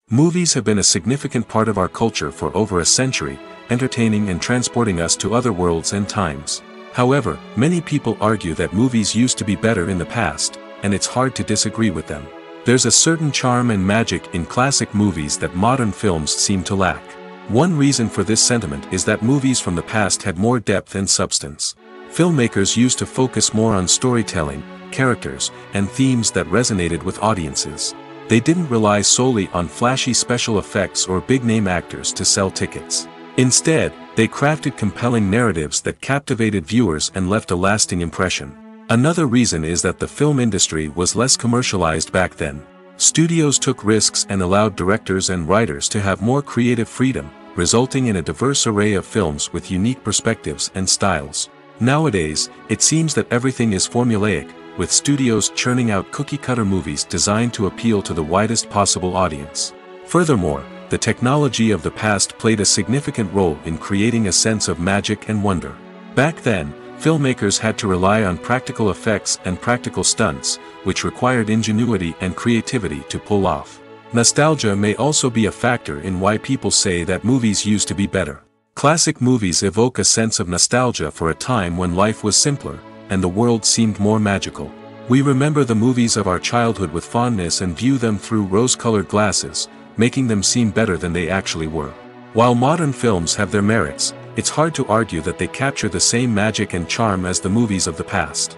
Movies have been a significant part of our culture for over a century, entertaining and transporting us to other worlds and times. However, many people argue that movies used to be better in the past, and it's hard to disagree with them. There's a certain charm and magic in classic movies that modern films seem to lack. One reason for this sentiment is that movies from the past had more depth and substance. Filmmakers used to focus more on storytelling, characters, and themes that resonated with audiences. They didn't rely solely on flashy special effects or big-name actors to sell tickets. Instead, They crafted compelling narratives that captivated viewers and left a lasting impression. Another reason is that the film industry was less commercialized back then. Studios took risks and allowed directors and writers to have more creative freedom, resulting in a diverse array of films with unique perspectives and styles. Nowadays, it seems that everything is formulaic, with studios churning out cookie-cutter movies designed to appeal to the widest possible audience. Furthermore, the technology of the past played a significant role in creating a sense of magic and wonder. Back then, filmmakers had to rely on practical effects and practical stunts, which required ingenuity and creativity to pull off. Nostalgia may also be a factor in why people say that movies used to be better. Classic movies evoke a sense of nostalgia for a time when life was simpler, and the world seemed more magical. We remember the movies of our childhood with fondness and view them through rose-colored glasses, making them seem better than they actually were. While modern films have their merits, it's hard to argue that they capture the same magic and charm as the movies of the past.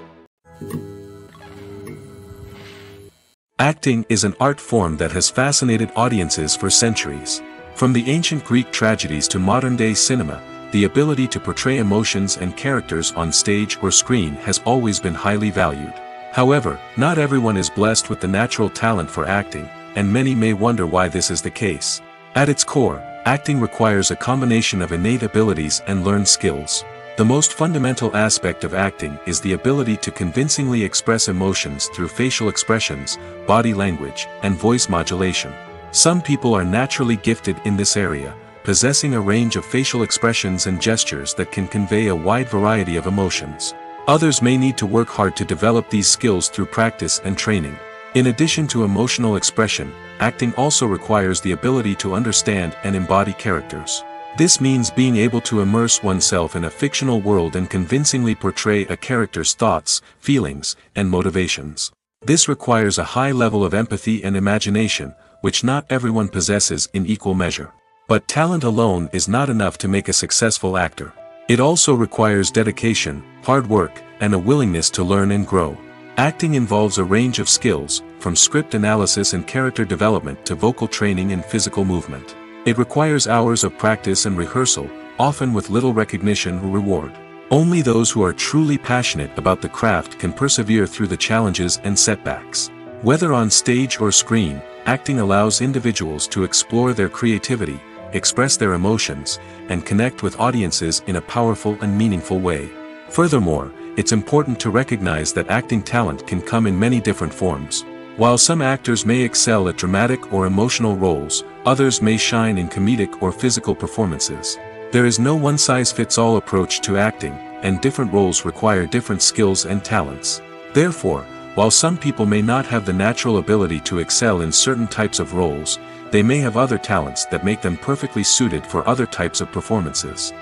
Acting is an art form that has fascinated audiences for centuries. From the ancient Greek tragedies to modern-day cinema, the ability to portray emotions and characters on stage or screen has always been highly valued. However, not everyone is blessed with the natural talent for acting, and many may wonder why this is the case. At its core, acting requires a combination of innate abilities and learned skills. The most fundamental aspect of acting is the ability to convincingly express emotions through facial expressions, body language, and voice modulation. Some people are naturally gifted in this area, possessing a range of facial expressions and gestures that can convey a wide variety of emotions. Others may need to work hard to develop these skills through practice and training. In addition to emotional expression, acting also requires the ability to understand and embody characters. This means being able to immerse oneself in a fictional world and convincingly portray a character's thoughts, feelings, and motivations. This requires a high level of empathy and imagination, which not everyone possesses in equal measure. But talent alone is not enough to make a successful actor. It also requires dedication, hard work, and a willingness to learn and grow. Acting involves a range of skills, from script analysis and character development to vocal training and physical movement. It requires hours of practice and rehearsal, often with little recognition or reward. Only those who are truly passionate about the craft can persevere through the challenges and setbacks. Whether on stage or screen, acting allows individuals to explore their creativity, express their emotions, and connect with audiences in a powerful and meaningful way. Furthermore, it's important to recognize that acting talent can come in many different forms. While some actors may excel at dramatic or emotional roles, others may shine in comedic or physical performances. There is no one-size-fits-all approach to acting, and different roles require different skills and talents. Therefore, while some people may not have the natural ability to excel in certain types of roles, they may have other talents that make them perfectly suited for other types of performances.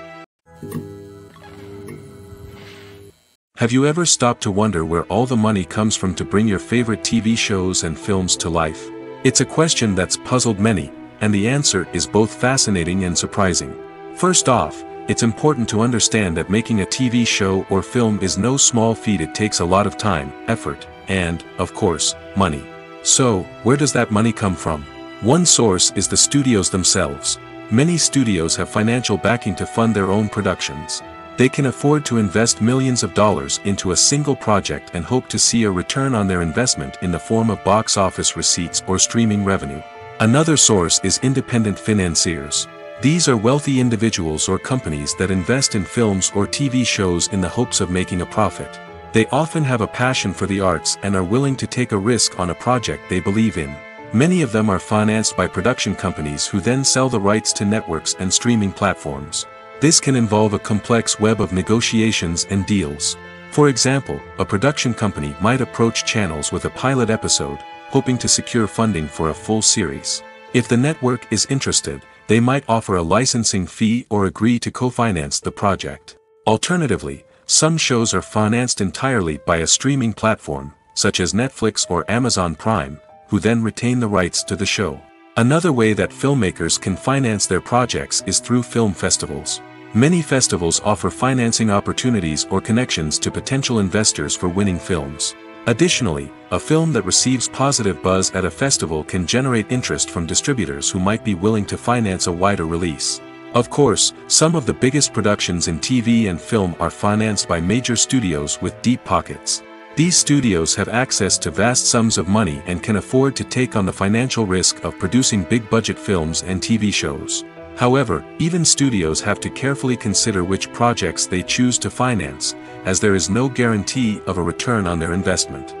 Have you ever stopped to wonder where all the money comes from to bring your favorite TV shows and films to life? It's a question that's puzzled many, and the answer is both fascinating and surprising. First off, it's important to understand that making a TV show or film is no small feat. It takes a lot of time, effort, and, of course, money. So, where does that money come from? One source is the studios themselves. Many studios have financial backing to fund their own productions. They can afford to invest millions of dollars into a single project and hope to see a return on their investment in the form of box office receipts or streaming revenue. Another source is independent financiers. These are wealthy individuals or companies that invest in films or TV shows in the hopes of making a profit. They often have a passion for the arts and are willing to take a risk on a project they believe in. Many of them are financed by production companies who then sell the rights to networks and streaming platforms. This can involve a complex web of negotiations and deals. For example, a production company might approach channels with a pilot episode, hoping to secure funding for a full series. If the network is interested, they might offer a licensing fee or agree to co-finance the project. Alternatively, some shows are financed entirely by a streaming platform, such as Netflix or Amazon Prime, who then retain the rights to the show. Another way that filmmakers can finance their projects is through film festivals. Many festivals offer financing opportunities or connections to potential investors for winning films. Additionally, a film that receives positive buzz at a festival can generate interest from distributors who might be willing to finance a wider release. Of course, some of the biggest productions in TV and film are financed by major studios with deep pockets. These studios have access to vast sums of money and can afford to take on the financial risk of producing big-budget films and TV shows. However, even studios have to carefully consider which projects they choose to finance, as there is no guarantee of a return on their investment.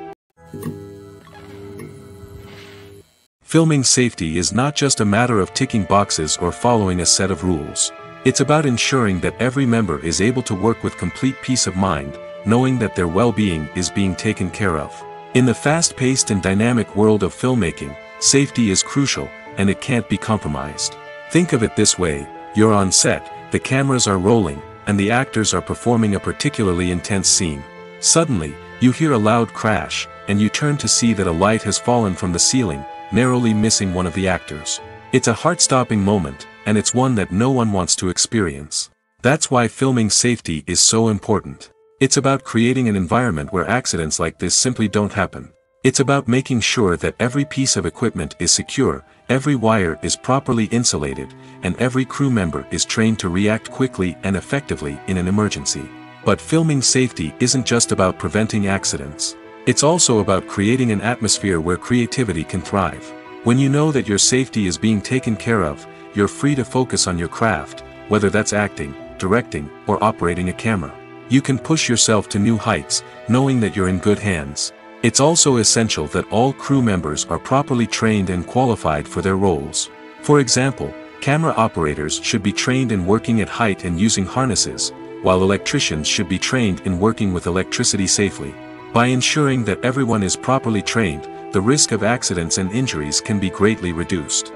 Filming safety is not just a matter of ticking boxes or following a set of rules. It's about ensuring that every member is able to work with complete peace of mind, knowing that their well-being is being taken care of. In the fast-paced and dynamic world of filmmaking, safety is crucial, and it can't be compromised. Think of it this way: you're on set, the cameras are rolling, and the actors are performing a particularly intense scene. Suddenly, you hear a loud crash, and you turn to see that a light has fallen from the ceiling, narrowly missing one of the actors. It's a heart-stopping moment, and it's one that no one wants to experience. That's why filming safety is so important. It's about creating an environment where accidents like this simply don't happen. It's about making sure that every piece of equipment is secure, every wire is properly insulated, and every crew member is trained to react quickly and effectively in an emergency. But filming safety isn't just about preventing accidents. It's also about creating an atmosphere where creativity can thrive. When you know that your safety is being taken care of, you're free to focus on your craft, whether that's acting, directing, or operating a camera. You can push yourself to new heights, knowing that you're in good hands. It's also essential that all crew members are properly trained and qualified for their roles. For example, camera operators should be trained in working at height and using harnesses, while electricians should be trained in working with electricity safely. By ensuring that everyone is properly trained, the risk of accidents and injuries can be greatly reduced.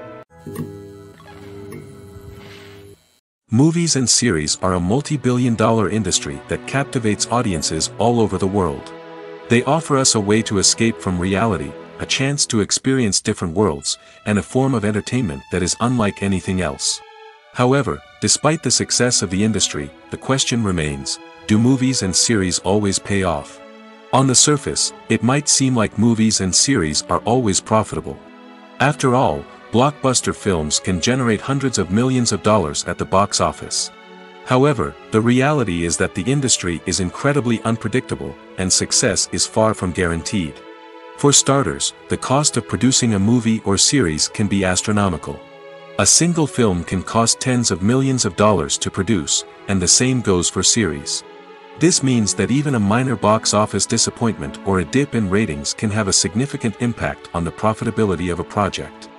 Movies and series are a multi-billion-dollar industry that captivates audiences all over the world. They offer us a way to escape from reality, a chance to experience different worlds, and a form of entertainment that is unlike anything else. However, despite the success of the industry, the question remains: do movies and series always pay off? On the surface, it might seem like movies and series are always profitable. After all, blockbuster films can generate hundreds of millions of dollars at the box office. However, the reality is that the industry is incredibly unpredictable, and success is far from guaranteed. For starters, the cost of producing a movie or series can be astronomical. A single film can cost tens of millions of dollars to produce, and the same goes for series. This means that even a minor box office disappointment or a dip in ratings can have a significant impact on the profitability of a project.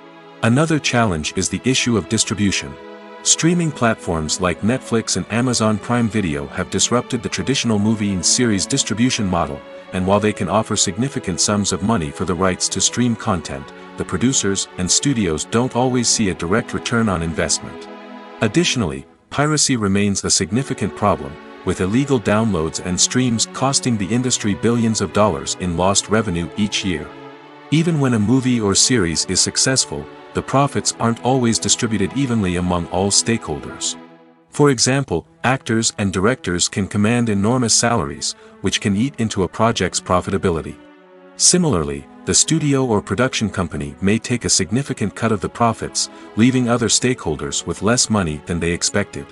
Another challenge is the issue of distribution. Streaming platforms like Netflix and Amazon Prime Video have disrupted the traditional movie and series distribution model, and while they can offer significant sums of money for the rights to stream content, the producers and studios don't always see a direct return on investment. Additionally, piracy remains a significant problem, with illegal downloads and streams costing the industry billions of dollars in lost revenue each year. Even when a movie or series is successful, the profits aren't always distributed evenly among all stakeholders. For example, actors and directors can command enormous salaries, which can eat into a project's profitability. Similarly, the studio or production company may take a significant cut of the profits, leaving other stakeholders with less money than they expected.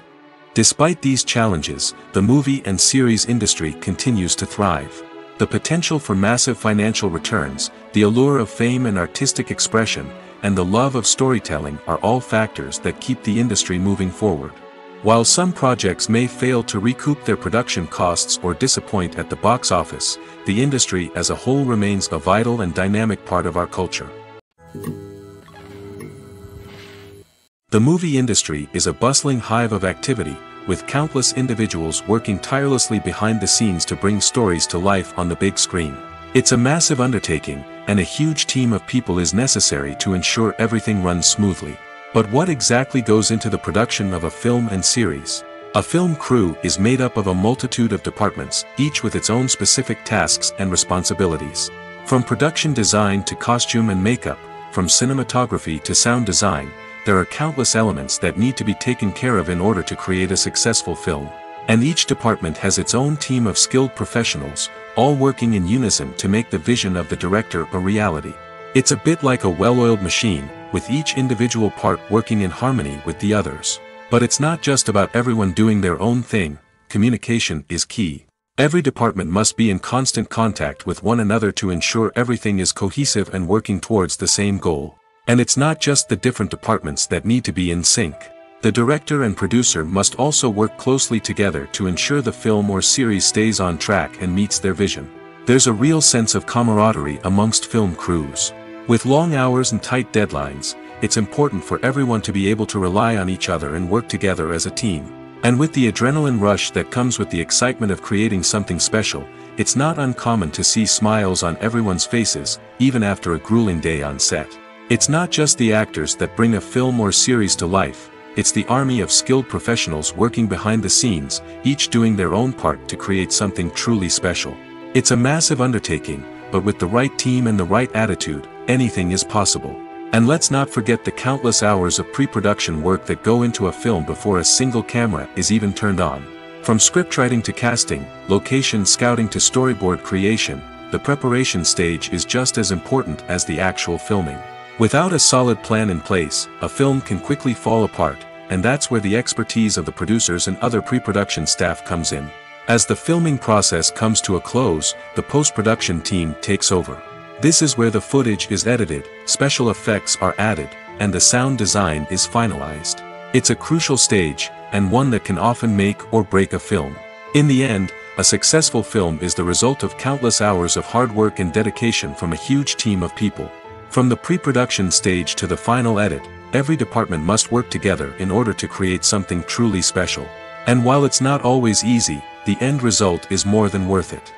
Despite these challenges, the movie and series industry continues to thrive. The potential for massive financial returns, the allure of fame and artistic expression, and the love of storytelling are all factors that keep the industry moving forward. While some projects may fail to recoup their production costs or disappoint at the box office, the industry as a whole remains a vital and dynamic part of our culture. The movie industry is a bustling hive of activity, with countless individuals working tirelessly behind the scenes to bring stories to life on the big screen. It's a massive undertaking, and a huge team of people is necessary to ensure everything runs smoothly. But what exactly goes into the production of a film and series? A film crew is made up of a multitude of departments, each with its own specific tasks and responsibilities. From production design to costume and makeup, from cinematography to sound design, there are countless elements that need to be taken care of in order to create a successful film. And each department has its own team of skilled professionals, all working in unison to make the vision of the director a reality. It's a bit like a well-oiled machine, with each individual part working in harmony with the others. But it's not just about everyone doing their own thing, communication is key. Every department must be in constant contact with one another to ensure everything is cohesive and working towards the same goal. And it's not just the different departments that need to be in sync. The director and producer must also work closely together to ensure the film or series stays on track and meets their vision. There's a real sense of camaraderie amongst film crews. With long hours and tight deadlines, it's important for everyone to be able to rely on each other and work together as a team. And with the adrenaline rush that comes with the excitement of creating something special, it's not uncommon to see smiles on everyone's faces, even after a grueling day on set. It's not just the actors that bring a film or series to life, it's the army of skilled professionals working behind the scenes, each doing their own part to create something truly special. It's a massive undertaking, but with the right team and the right attitude, anything is possible. And let's not forget the countless hours of pre-production work that go into a film before a single camera is even turned on. From scriptwriting to casting, location scouting to storyboard creation, the preparation stage is just as important as the actual filming. Without a solid plan in place, a film can quickly fall apart, and that's where the expertise of the producers and other pre-production staff comes in. As the filming process comes to a close, the post-production team takes over. This is where the footage is edited, special effects are added, and the sound design is finalized. It's a crucial stage, and one that can often make or break a film. In the end, a successful film is the result of countless hours of hard work and dedication from a huge team of people. From the pre-production stage to the final edit, every department must work together in order to create something truly special. And while it's not always easy, the end result is more than worth it.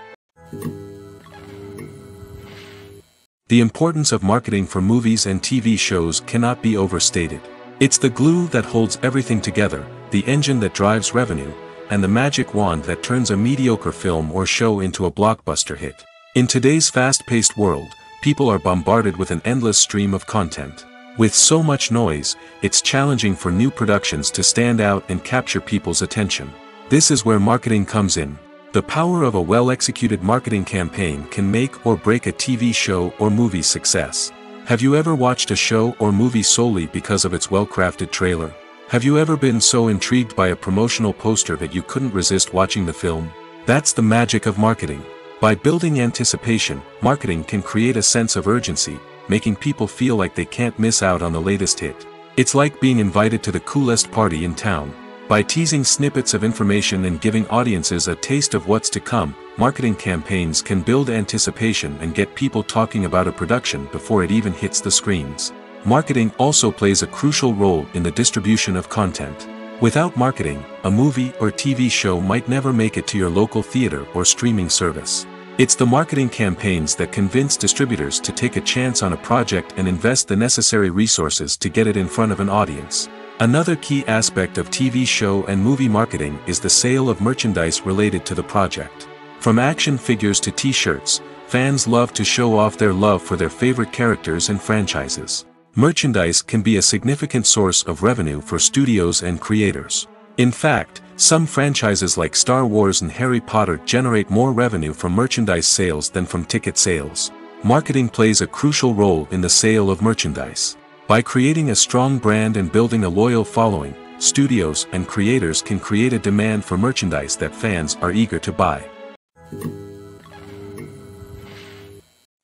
The importance of marketing for movies and TV shows cannot be overstated. It's the glue that holds everything together, the engine that drives revenue, and the magic wand that turns a mediocre film or show into a blockbuster hit. In today's fast-paced world, people are bombarded with an endless stream of content. With so much noise, it's challenging for new productions to stand out and capture people's attention. This is where marketing comes in. The power of a well-executed marketing campaign can make or break a TV show or movie's success. Have you ever watched a show or movie solely because of its well-crafted trailer? Have you ever been so intrigued by a promotional poster that you couldn't resist watching the film? That's the magic of marketing. By building anticipation, marketing can create a sense of urgency, making people feel like they can't miss out on the latest hit. It's like being invited to the coolest party in town. By teasing snippets of information and giving audiences a taste of what's to come, marketing campaigns can build anticipation and get people talking about a production before it even hits the screens. Marketing also plays a crucial role in the distribution of content. Without marketing, a movie or TV show might never make it to your local theater or streaming service. It's the marketing campaigns that convince distributors to take a chance on a project and invest the necessary resources to get it in front of an audience. Another key aspect of TV show and movie marketing is the sale of merchandise related to the project. From action figures to t-shirts, fans love to show off their love for their favorite characters and franchises. Merchandise can be a significant source of revenue for studios and creators. In fact, some franchises like Star Wars and Harry Potter generate more revenue from merchandise sales than from ticket sales. Marketing plays a crucial role in the sale of merchandise. By creating a strong brand and building a loyal following, studios and creators can create a demand for merchandise that fans are eager to buy.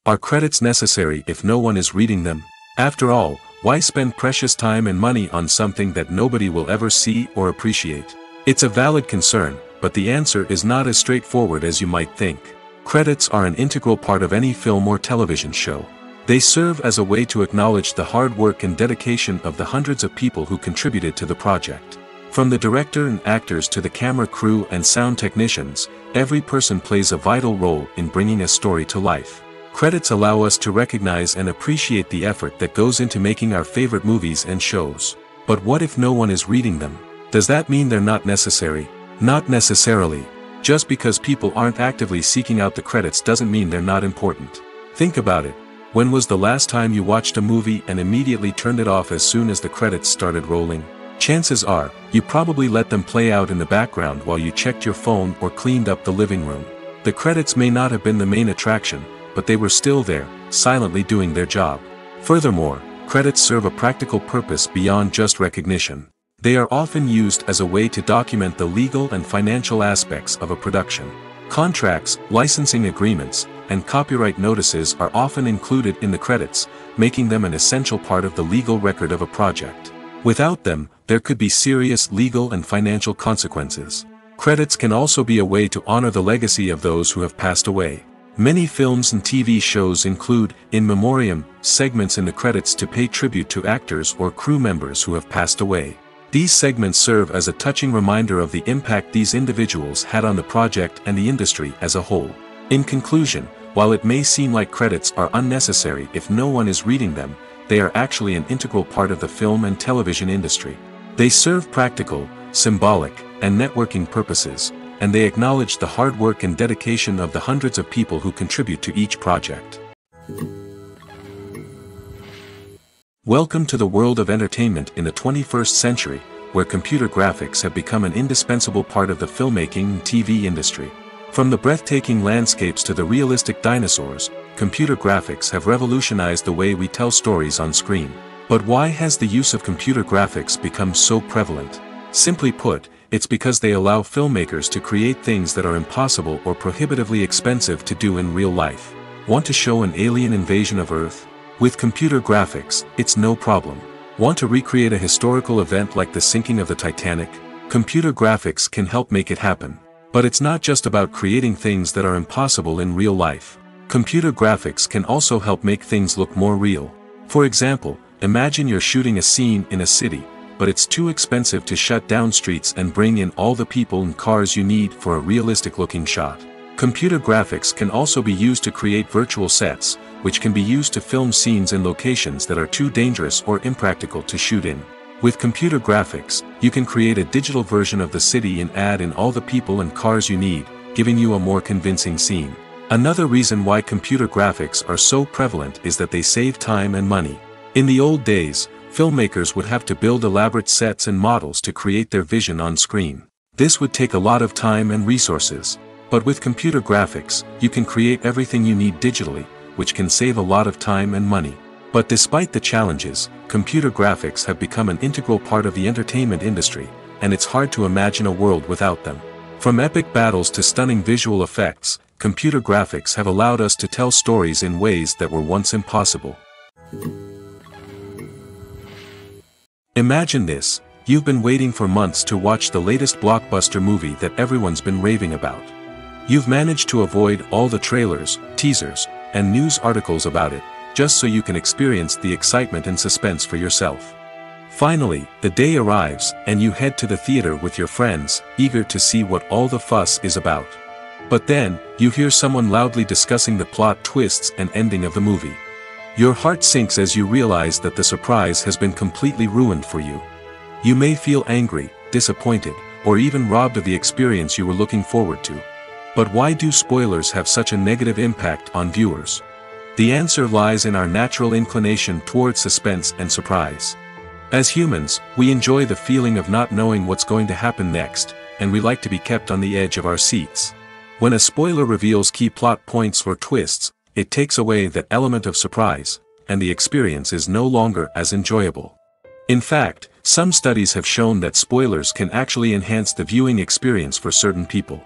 Are credits necessary if no one is reading them? After all, why spend precious time and money on something that nobody will ever see or appreciate? It's a valid concern, but the answer is not as straightforward as you might think. Credits are an integral part of any film or television show. They serve as a way to acknowledge the hard work and dedication of the hundreds of people who contributed to the project. From the director and actors to the camera crew and sound technicians, every person plays a vital role in bringing a story to life. Credits allow us to recognize and appreciate the effort that goes into making our favorite movies and shows. But what if no one is reading them? Does that mean they're not necessary? Not necessarily. Just because people aren't actively seeking out the credits doesn't mean they're not important. Think about it. When was the last time you watched a movie and immediately turned it off as soon as the credits started rolling? Chances are, you probably let them play out in the background while you checked your phone or cleaned up the living room. The credits may not have been the main attraction, but they were still there, silently doing their job. Furthermore, credits serve a practical purpose beyond just recognition. They are often used as a way to document the legal and financial aspects of a production. Contracts, licensing agreements, and copyright notices are often included in the credits, making them an essential part of the legal record of a project. Without them, there could be serious legal and financial consequences. Credits can also be a way to honor the legacy of those who have passed away. Many films and TV shows include, in memoriam, segments in the credits to pay tribute to actors or crew members who have passed away. These segments serve as a touching reminder of the impact these individuals had on the project and the industry as a whole. In conclusion, while it may seem like credits are unnecessary if no one is reading them, they are actually an integral part of the film and television industry. They serve practical, symbolic, and networking purposes, and they acknowledge the hard work and dedication of the hundreds of people who contribute to each project. Welcome to the world of entertainment in the 21st century, where computer graphics have become an indispensable part of the filmmaking and TV industry. From the breathtaking landscapes to the realistic dinosaurs, computer graphics have revolutionized the way we tell stories on screen. But why has the use of computer graphics become so prevalent? Simply put, it's because they allow filmmakers to create things that are impossible or prohibitively expensive to do in real life. Want to show an alien invasion of Earth? With computer graphics, it's no problem. Want to recreate a historical event like the sinking of the Titanic? Computer graphics can help make it happen. But it's not just about creating things that are impossible in real life. Computer graphics can also help make things look more real. For example, imagine you're shooting a scene in a city, but it's too expensive to shut down streets and bring in all the people and cars you need for a realistic-looking shot. Computer graphics can also be used to create virtual sets, which can be used to film scenes in locations that are too dangerous or impractical to shoot in. With computer graphics, you can create a digital version of the city and add in all the people and cars you need, giving you a more convincing scene. Another reason why computer graphics are so prevalent is that they save time and money. In the old days, filmmakers would have to build elaborate sets and models to create their vision on screen. This would take a lot of time and resources. But with computer graphics, you can create everything you need digitally, which can save a lot of time and money. But despite the challenges, computer graphics have become an integral part of the entertainment industry, and it's hard to imagine a world without them. From epic battles to stunning visual effects, computer graphics have allowed us to tell stories in ways that were once impossible. Imagine this: you've been waiting for months to watch the latest blockbuster movie that everyone's been raving about. You've managed to avoid all the trailers, teasers, and news articles about it, just so you can experience the excitement and suspense for yourself. Finally, the day arrives, and you head to the theater with your friends, eager to see what all the fuss is about. But then, you hear someone loudly discussing the plot twists and ending of the movie. Your heart sinks as you realize that the surprise has been completely ruined for you. You may feel angry, disappointed, or even robbed of the experience you were looking forward to. But why do spoilers have such a negative impact on viewers? The answer lies in our natural inclination toward suspense and surprise. As humans, we enjoy the feeling of not knowing what's going to happen next, and we like to be kept on the edge of our seats. When a spoiler reveals key plot points or twists, it takes away that element of surprise, and the experience is no longer as enjoyable. In fact, some studies have shown that spoilers can actually enhance the viewing experience for certain people.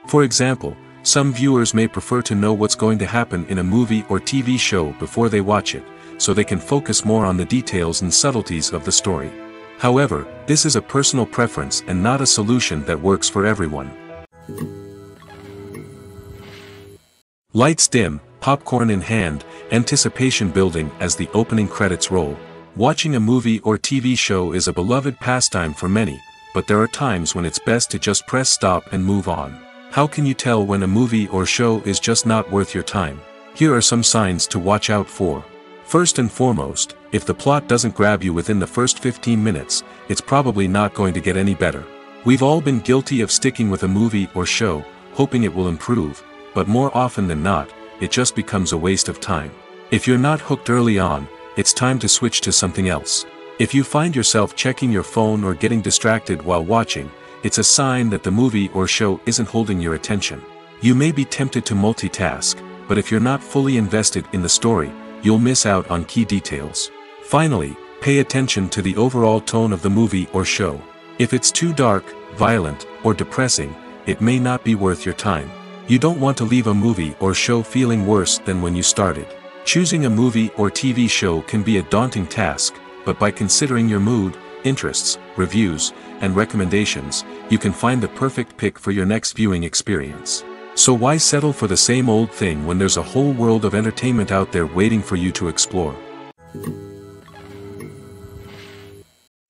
For example, some viewers may prefer to know what's going to happen in a movie or TV show before they watch it, so they can focus more on the details and subtleties of the story. However, this is a personal preference and not a solution that works for everyone. Lights dim, popcorn in hand, anticipation building as the opening credits roll. Watching a movie or TV show is a beloved pastime for many, but there are times when it's best to just press stop and move on. How can you tell when a movie or show is just not worth your time? Here are some signs to watch out for. First and foremost, if the plot doesn't grab you within the first 15 minutes, it's probably not going to get any better. We've all been guilty of sticking with a movie or show, hoping it will improve, but more often than not, it just becomes a waste of time. If you're not hooked early on, it's time to switch to something else. If you find yourself checking your phone or getting distracted while watching, it's a sign that the movie or show isn't holding your attention. You may be tempted to multitask, but if you're not fully invested in the story, you'll miss out on key details. Finally, pay attention to the overall tone of the movie or show. If it's too dark, violent, or depressing, it may not be worth your time. You don't want to leave a movie or show feeling worse than when you started. Choosing a movie or TV show can be a daunting task, but by considering your mood, interests, reviews, and recommendations, you can find the perfect pick for your next viewing experience. So why settle for the same old thing when there's a whole world of entertainment out there waiting for you to explore?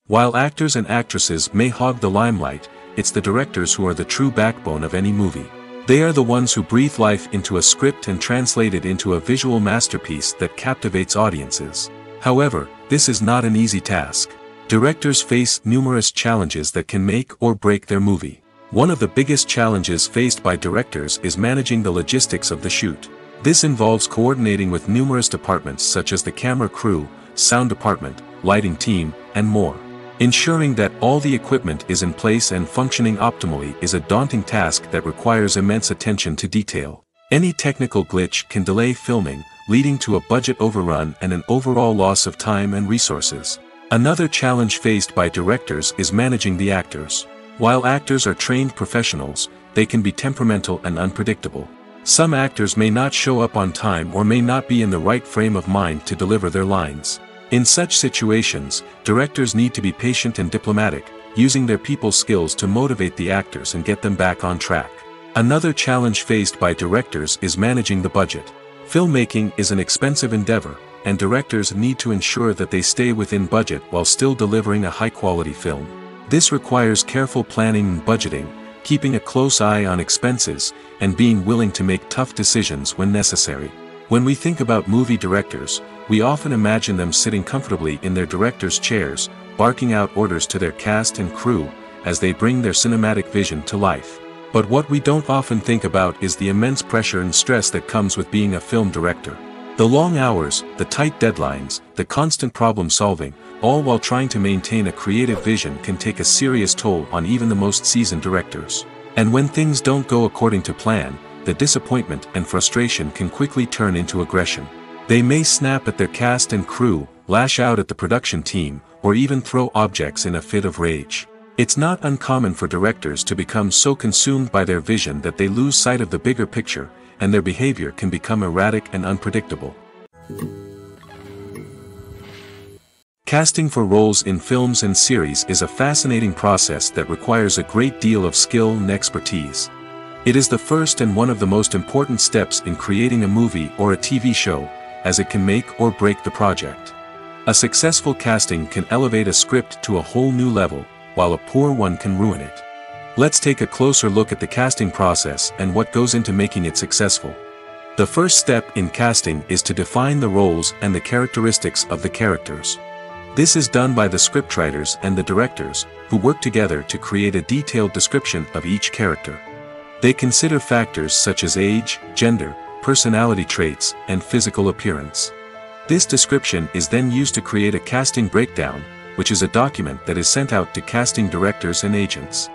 While actors and actresses may hog the limelight, it's the directors who are the true backbone of any movie. They are the ones who breathe life into a script and translate it into a visual masterpiece that captivates audiences. However, this is not an easy task. Directors face numerous challenges that can make or break their movie. One of the biggest challenges faced by directors is managing the logistics of the shoot. This involves coordinating with numerous departments such as the camera crew, sound department, lighting team, and more. Ensuring that all the equipment is in place and functioning optimally is a daunting task that requires immense attention to detail. Any technical glitch can delay filming, leading to a budget overrun and an overall loss of time and resources. Another challenge faced by directors is managing the actors. While actors are trained professionals, they can be temperamental and unpredictable. Some actors may not show up on time or may not be in the right frame of mind to deliver their lines. In such situations, directors need to be patient and diplomatic, using their people skills to motivate the actors and get them back on track. Another challenge faced by directors is managing the budget. Filmmaking is an expensive endeavor, and directors need to ensure that they stay within budget while still delivering a high-quality film. This requires careful planning and budgeting, keeping a close eye on expenses, and being willing to make tough decisions when necessary. When we think about movie directors, we often imagine them sitting comfortably in their director's chairs, barking out orders to their cast and crew, as they bring their cinematic vision to life. But what we don't often think about is the immense pressure and stress that comes with being a film director. The long hours, the tight deadlines, the constant problem solving, all while trying to maintain a creative vision can take a serious toll on even the most seasoned directors. And when things don't go according to plan, the disappointment and frustration can quickly turn into aggression. They may snap at their cast and crew, lash out at the production team, or even throw objects in a fit of rage. It's not uncommon for directors to become so consumed by their vision that they lose sight of the bigger picture, and their behavior can become erratic and unpredictable. Casting for roles in films and series is a fascinating process that requires a great deal of skill and expertise. It is the first and one of the most important steps in creating a movie or a TV show, as it can make or break the project. A successful casting can elevate a script to a whole new level, while a poor one can ruin it. Let's take a closer look at the casting process and what goes into making it successful. The first step in casting is to define the roles and the characteristics of the characters. This is done by the scriptwriters and the directors, who work together to create a detailed description of each character. They consider factors such as age, gender, personality traits, and physical appearance. This description is then used to create a casting breakdown, which is a document that is sent out to casting directors and agents.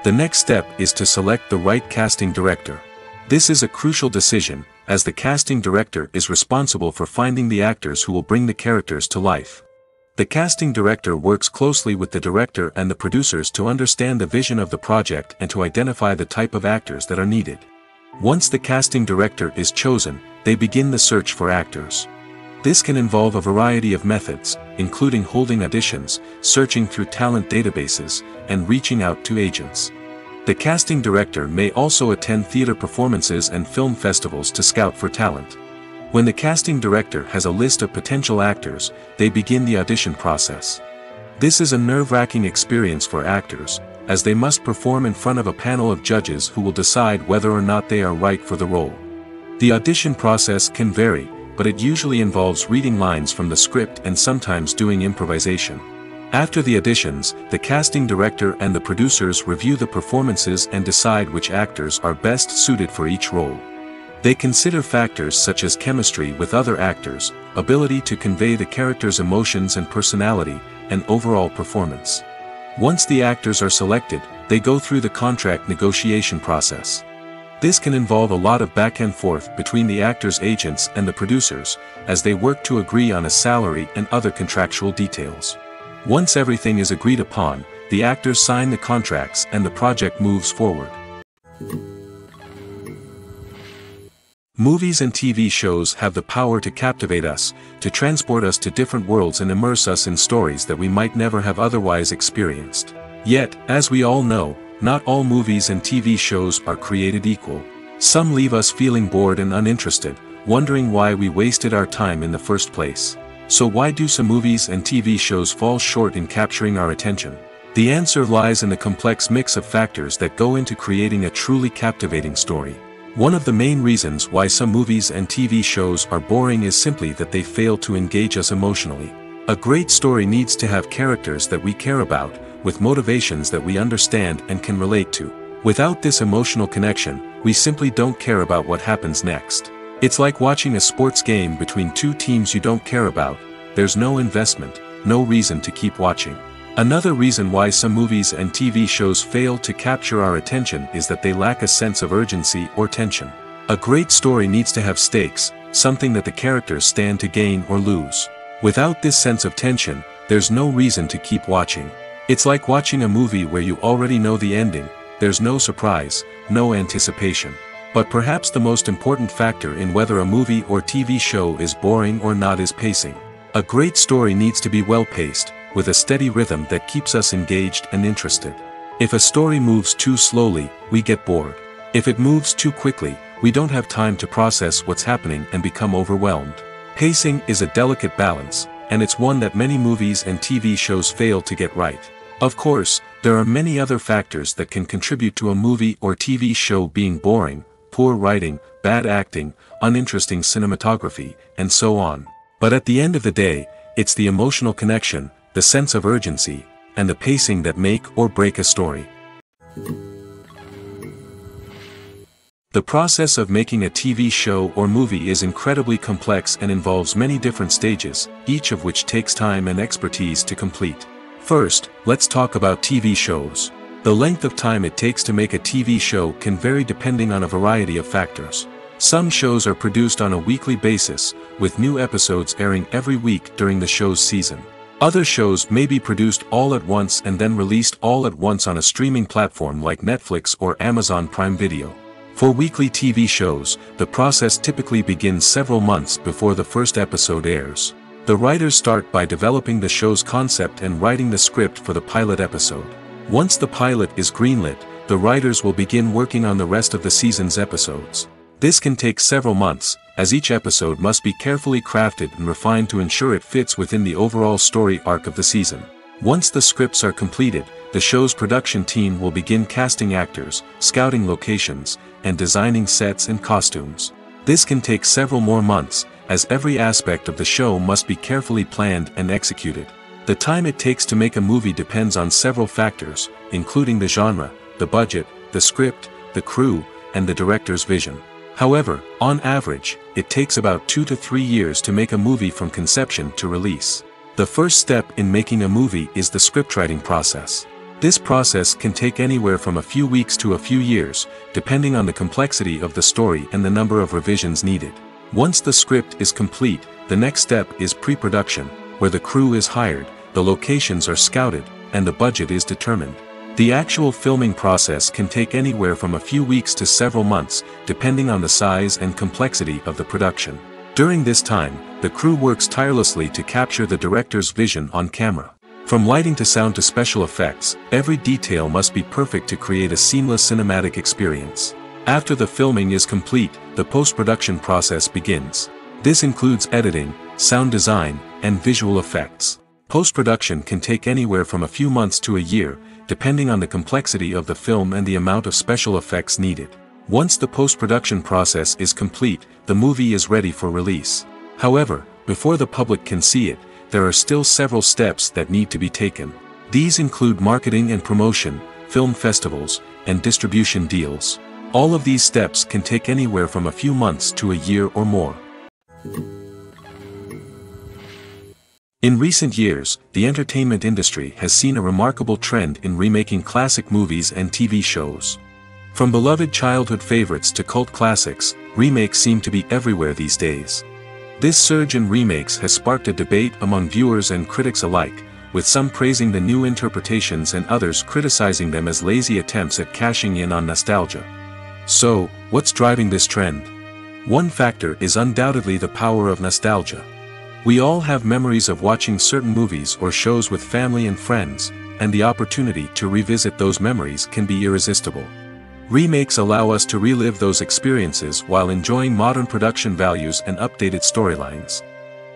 The next step is to select the right casting director. This is a crucial decision, as the casting director is responsible for finding the actors who will bring the characters to life. The casting director works closely with the director and the producers to understand the vision of the project and to identify the type of actors that are needed. Once the casting director is chosen, they begin the search for actors. This can involve a variety of methods, including holding auditions, searching through talent databases, and reaching out to agents. The casting director may also attend theater performances and film festivals to scout for talent. When the casting director has a list of potential actors, they begin the audition process. This is a nerve-wracking experience for actors, as they must perform in front of a panel of judges who will decide whether or not they are right for the role. The audition process can vary, but it usually involves reading lines from the script and sometimes doing improvisation. After the auditions, the casting director and the producers review the performances and decide which actors are best suited for each role. They consider factors such as chemistry with other actors, ability to convey the character's emotions and personality, and overall performance. Once the actors are selected, they go through the contract negotiation process. This can involve a lot of back and forth between the actors' agents and the producers, as they work to agree on a salary and other contractual details. Once everything is agreed upon, the actors sign the contracts and the project moves forward. Movies and TV shows have the power to captivate us, to transport us to different worlds and immerse us in stories that we might never have otherwise experienced. Yet, as we all know, not all movies and TV shows are created equal. Some leave us feeling bored and uninterested, wondering why we wasted our time in the first place. So why do some movies and TV shows fall short in capturing our attention? The answer lies in the complex mix of factors that go into creating a truly captivating story. One of the main reasons why some movies and TV shows are boring is simply that they fail to engage us emotionally. A great story needs to have characters that we care about, with motivations that we understand and can relate to. Without this emotional connection, we simply don't care about what happens next. It's like watching a sports game between two teams you don't care about. There's no investment, no reason to keep watching. Another reason why some movies and TV shows fail to capture our attention is that they lack a sense of urgency or tension. A great story needs to have stakes, something that the characters stand to gain or lose. Without this sense of tension, there's no reason to keep watching. It's like watching a movie where you already know the ending, there's no surprise, no anticipation. But perhaps the most important factor in whether a movie or TV show is boring or not is pacing. A great story needs to be well-paced, with a steady rhythm that keeps us engaged and interested. If a story moves too slowly, we get bored. If it moves too quickly, we don't have time to process what's happening and become overwhelmed. Pacing is a delicate balance, and it's one that many movies and TV shows fail to get right. Of course, there are many other factors that can contribute to a movie or TV show being boring: poor writing, bad acting, uninteresting cinematography, and so on. But at the end of the day, it's the emotional connection, the sense of urgency, and the pacing that make or break a story. The process of making a TV show or movie is incredibly complex and involves many different stages, each of which takes time and expertise to complete. First, let's talk about TV shows. The length of time it takes to make a TV show can vary depending on a variety of factors. Some shows are produced on a weekly basis, with new episodes airing every week during the show's season. Other shows may be produced all at once and then released all at once on a streaming platform like Netflix or Amazon Prime Video. For weekly TV shows, the process typically begins several months before the first episode airs. The writers start by developing the show's concept and writing the script for the pilot episode. Once the pilot is greenlit, the writers will begin working on the rest of the season's episodes. This can take several months, as each episode must be carefully crafted and refined to ensure it fits within the overall story arc of the season. Once the scripts are completed, the show's production team will begin casting actors, scouting locations, and designing sets and costumes. This can take several more months, as every aspect of the show must be carefully planned and executed. The time it takes to make a movie depends on several factors, including the genre, the budget, the script, the crew, and the director's vision. However, on average, it takes about 2 to 3 years to make a movie from conception to release. The first step in making a movie is the scriptwriting process. This process can take anywhere from a few weeks to a few years, depending on the complexity of the story and the number of revisions needed. Once the script is complete, the next step is pre-production, where the crew is hired, the locations are scouted, and the budget is determined. The actual filming process can take anywhere from a few weeks to several months, depending on the size and complexity of the production. During this time, the crew works tirelessly to capture the director's vision on camera. From lighting to sound to special effects, every detail must be perfect to create a seamless cinematic experience. After the filming is complete, the post-production process begins. This includes editing, sound design, and visual effects. Post-production can take anywhere from a few months to a year, depending on the complexity of the film and the amount of special effects needed. Once the post-production process is complete, the movie is ready for release. However, before the public can see it, there are still several steps that need to be taken. These include marketing and promotion, film festivals, and distribution deals. All of these steps can take anywhere from a few months to a year or more. In recent years, the entertainment industry has seen a remarkable trend in remaking classic movies and TV shows. From beloved childhood favorites to cult classics, remakes seem to be everywhere these days. This surge in remakes has sparked a debate among viewers and critics alike, with some praising the new interpretations and others criticizing them as lazy attempts at cashing in on nostalgia. So, what's driving this trend? One factor is undoubtedly the power of nostalgia. We all have memories of watching certain movies or shows with family and friends, and the opportunity to revisit those memories can be irresistible. Remakes allow us to relive those experiences while enjoying modern production values and updated storylines.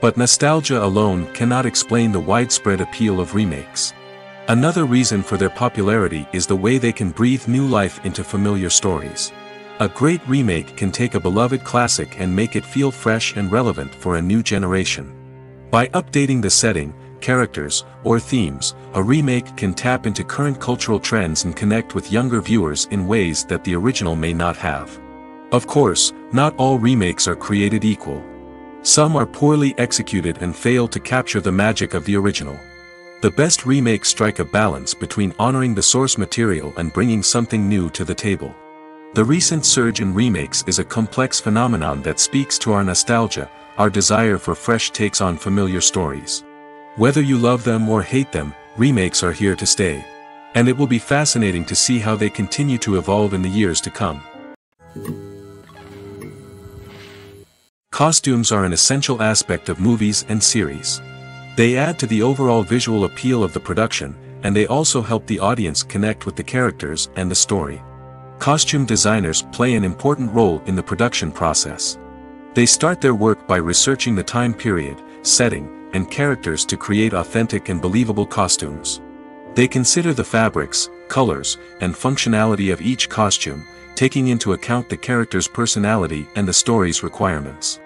But nostalgia alone cannot explain the widespread appeal of remakes. Another reason for their popularity is the way they can breathe new life into familiar stories. A great remake can take a beloved classic and make it feel fresh and relevant for a new generation. By updating the setting, characters, or themes, a remake can tap into current cultural trends and connect with younger viewers in ways that the original may not have. Of course, not all remakes are created equal. Some are poorly executed and fail to capture the magic of the original. The best remakes strike a balance between honoring the source material and bringing something new to the table. The recent surge in remakes is a complex phenomenon that speaks to our nostalgia, our desire for fresh takes on familiar stories. Whether you love them or hate them, remakes are here to stay. And it will be fascinating to see how they continue to evolve in the years to come. Costumes are an essential aspect of movies and series. They add to the overall visual appeal of the production, and they also help the audience connect with the characters and the story. Costume designers play an important role in the production process. They start their work by researching the time period, setting, and characters to create authentic and believable costumes. They consider the fabrics, colors, and functionality of each costume, taking into account the character's personality and the story's requirements.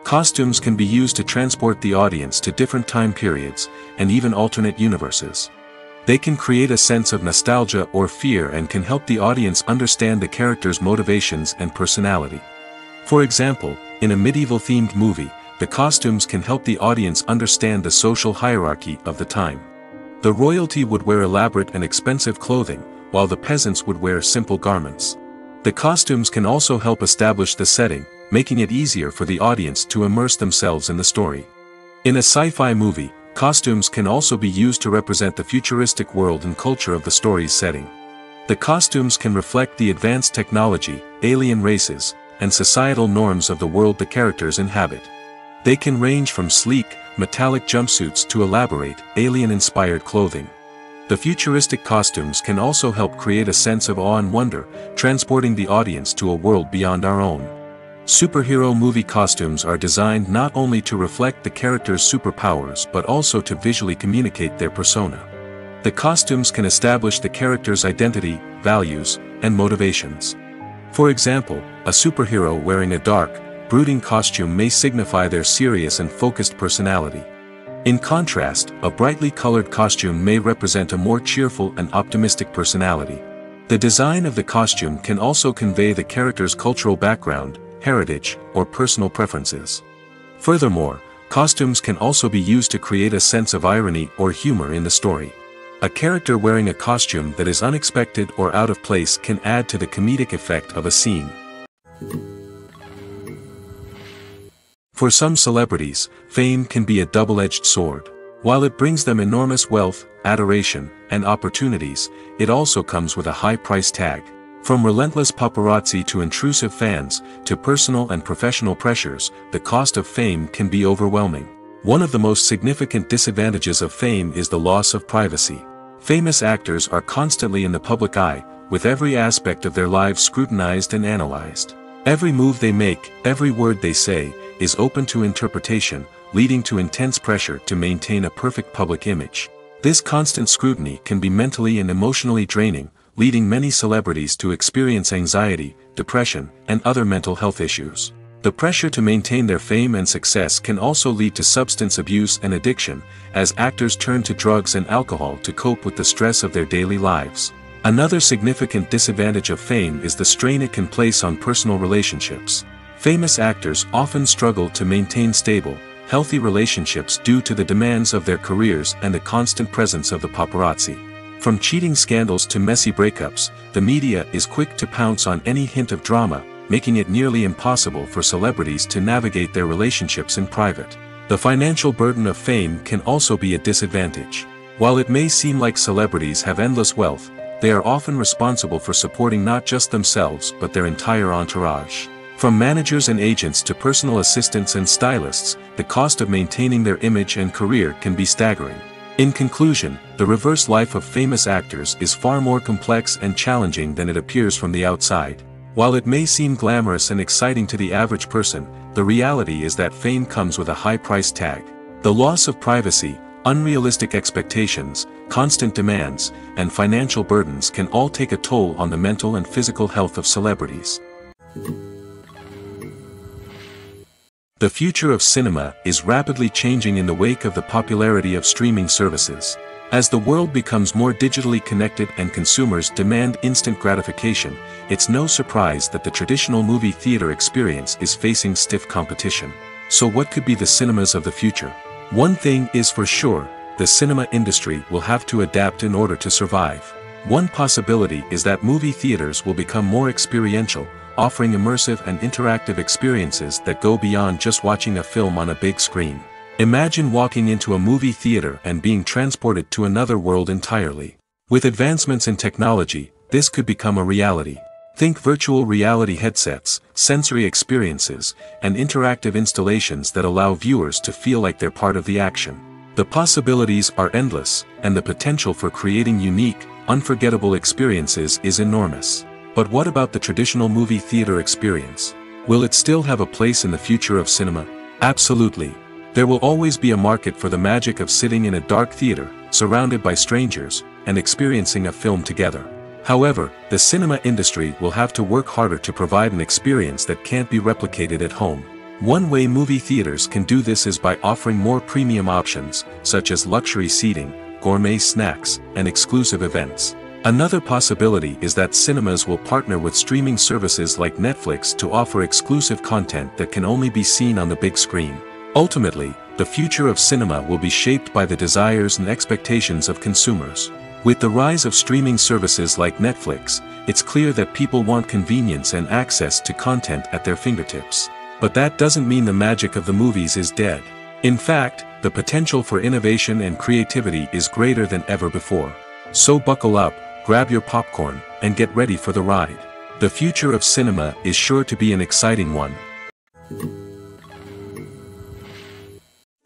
Costumes can be used to transport the audience to different time periods, and even alternate universes. They can create a sense of nostalgia or fear and can help the audience understand the character's motivations and personality. For example, in a medieval-themed movie, the costumes can help the audience understand the social hierarchy of the time. The royalty would wear elaborate and expensive clothing, while the peasants would wear simple garments. The costumes can also help establish the setting, making it easier for the audience to immerse themselves in the story. In a sci-fi movie, costumes can also be used to represent the futuristic world and culture of the story's setting. The costumes can reflect the advanced technology, alien races, and societal norms of the world the characters inhabit. They can range from sleek, metallic jumpsuits to elaborate, alien-inspired clothing. The futuristic costumes can also help create a sense of awe and wonder, transporting the audience to a world beyond our own. Superhero movie costumes are designed not only to reflect the character's superpowers but also to visually communicate their persona. The costumes can establish the character's identity, values, and motivations. For example, a superhero wearing a dark, brooding costume may signify their serious and focused personality. In contrast, a brightly colored costume may represent a more cheerful and optimistic personality. The design of the costume can also convey the character's cultural background, heritage, or personal preferences. Furthermore, costumes can also be used to create a sense of irony or humor in the story. A character wearing a costume that is unexpected or out of place can add to the comedic effect of a scene. For some celebrities, fame can be a double-edged sword. While it brings them enormous wealth, adoration, and opportunities, it also comes with a high price tag. From relentless paparazzi to intrusive fans, to personal and professional pressures, the cost of fame can be overwhelming. One of the most significant disadvantages of fame is the loss of privacy. Famous actors are constantly in the public eye, with every aspect of their lives scrutinized and analyzed. Every move they make, every word they say, is open to interpretation, leading to intense pressure to maintain a perfect public image. This constant scrutiny can be mentally and emotionally draining, leading many celebrities to experience anxiety, depression, and other mental health issues. The pressure to maintain their fame and success can also lead to substance abuse and addiction, as actors turn to drugs and alcohol to cope with the stress of their daily lives. Another significant disadvantage of fame is the strain it can place on personal relationships. Famous actors often struggle to maintain stable, healthy relationships due to the demands of their careers and the constant presence of the paparazzi. From cheating scandals to messy breakups, the media is quick to pounce on any hint of drama, making it nearly impossible for celebrities to navigate their relationships in private. The financial burden of fame can also be a disadvantage. While it may seem like celebrities have endless wealth, they are often responsible for supporting not just themselves but their entire entourage. From managers and agents to personal assistants and stylists, the cost of maintaining their image and career can be staggering. In conclusion, the reverse life of famous actors is far more complex and challenging than it appears from the outside. While it may seem glamorous and exciting to the average person, the reality is that fame comes with a high price tag. The loss of privacy, unrealistic expectations, constant demands, and financial burdens can all take a toll on the mental and physical health of celebrities. The future of cinema is rapidly changing in the wake of the popularity of streaming services. As the world becomes more digitally connected and consumers demand instant gratification, it's no surprise that the traditional movie theater experience is facing stiff competition. So what could be the cinemas of the future? One thing is for sure, the cinema industry will have to adapt in order to survive. One possibility is that movie theaters will become more experiential, offering immersive and interactive experiences that go beyond just watching a film on a big screen. Imagine walking into a movie theater and being transported to another world entirely. With advancements in technology, this could become a reality. Think virtual reality headsets, sensory experiences, and interactive installations that allow viewers to feel like they're part of the action. The possibilities are endless, and the potential for creating unique, unforgettable experiences is enormous. But what about the traditional movie theater experience? Will it still have a place in the future of cinema? Absolutely. There will always be a market for the magic of sitting in a dark theater, surrounded by strangers, and experiencing a film together. However, the cinema industry will have to work harder to provide an experience that can't be replicated at home. One way movie theaters can do this is by offering more premium options, such as luxury seating, gourmet snacks, and exclusive events. Another possibility is that cinemas will partner with streaming services like Netflix to offer exclusive content that can only be seen on the big screen. Ultimately, the future of cinema will be shaped by the desires and expectations of consumers. With the rise of streaming services like Netflix, it's clear that people want convenience and access to content at their fingertips. But that doesn't mean the magic of the movies is dead. In fact, the potential for innovation and creativity is greater than ever before. So buckle up, grab your popcorn, and get ready for the ride. The future of cinema is sure to be an exciting one.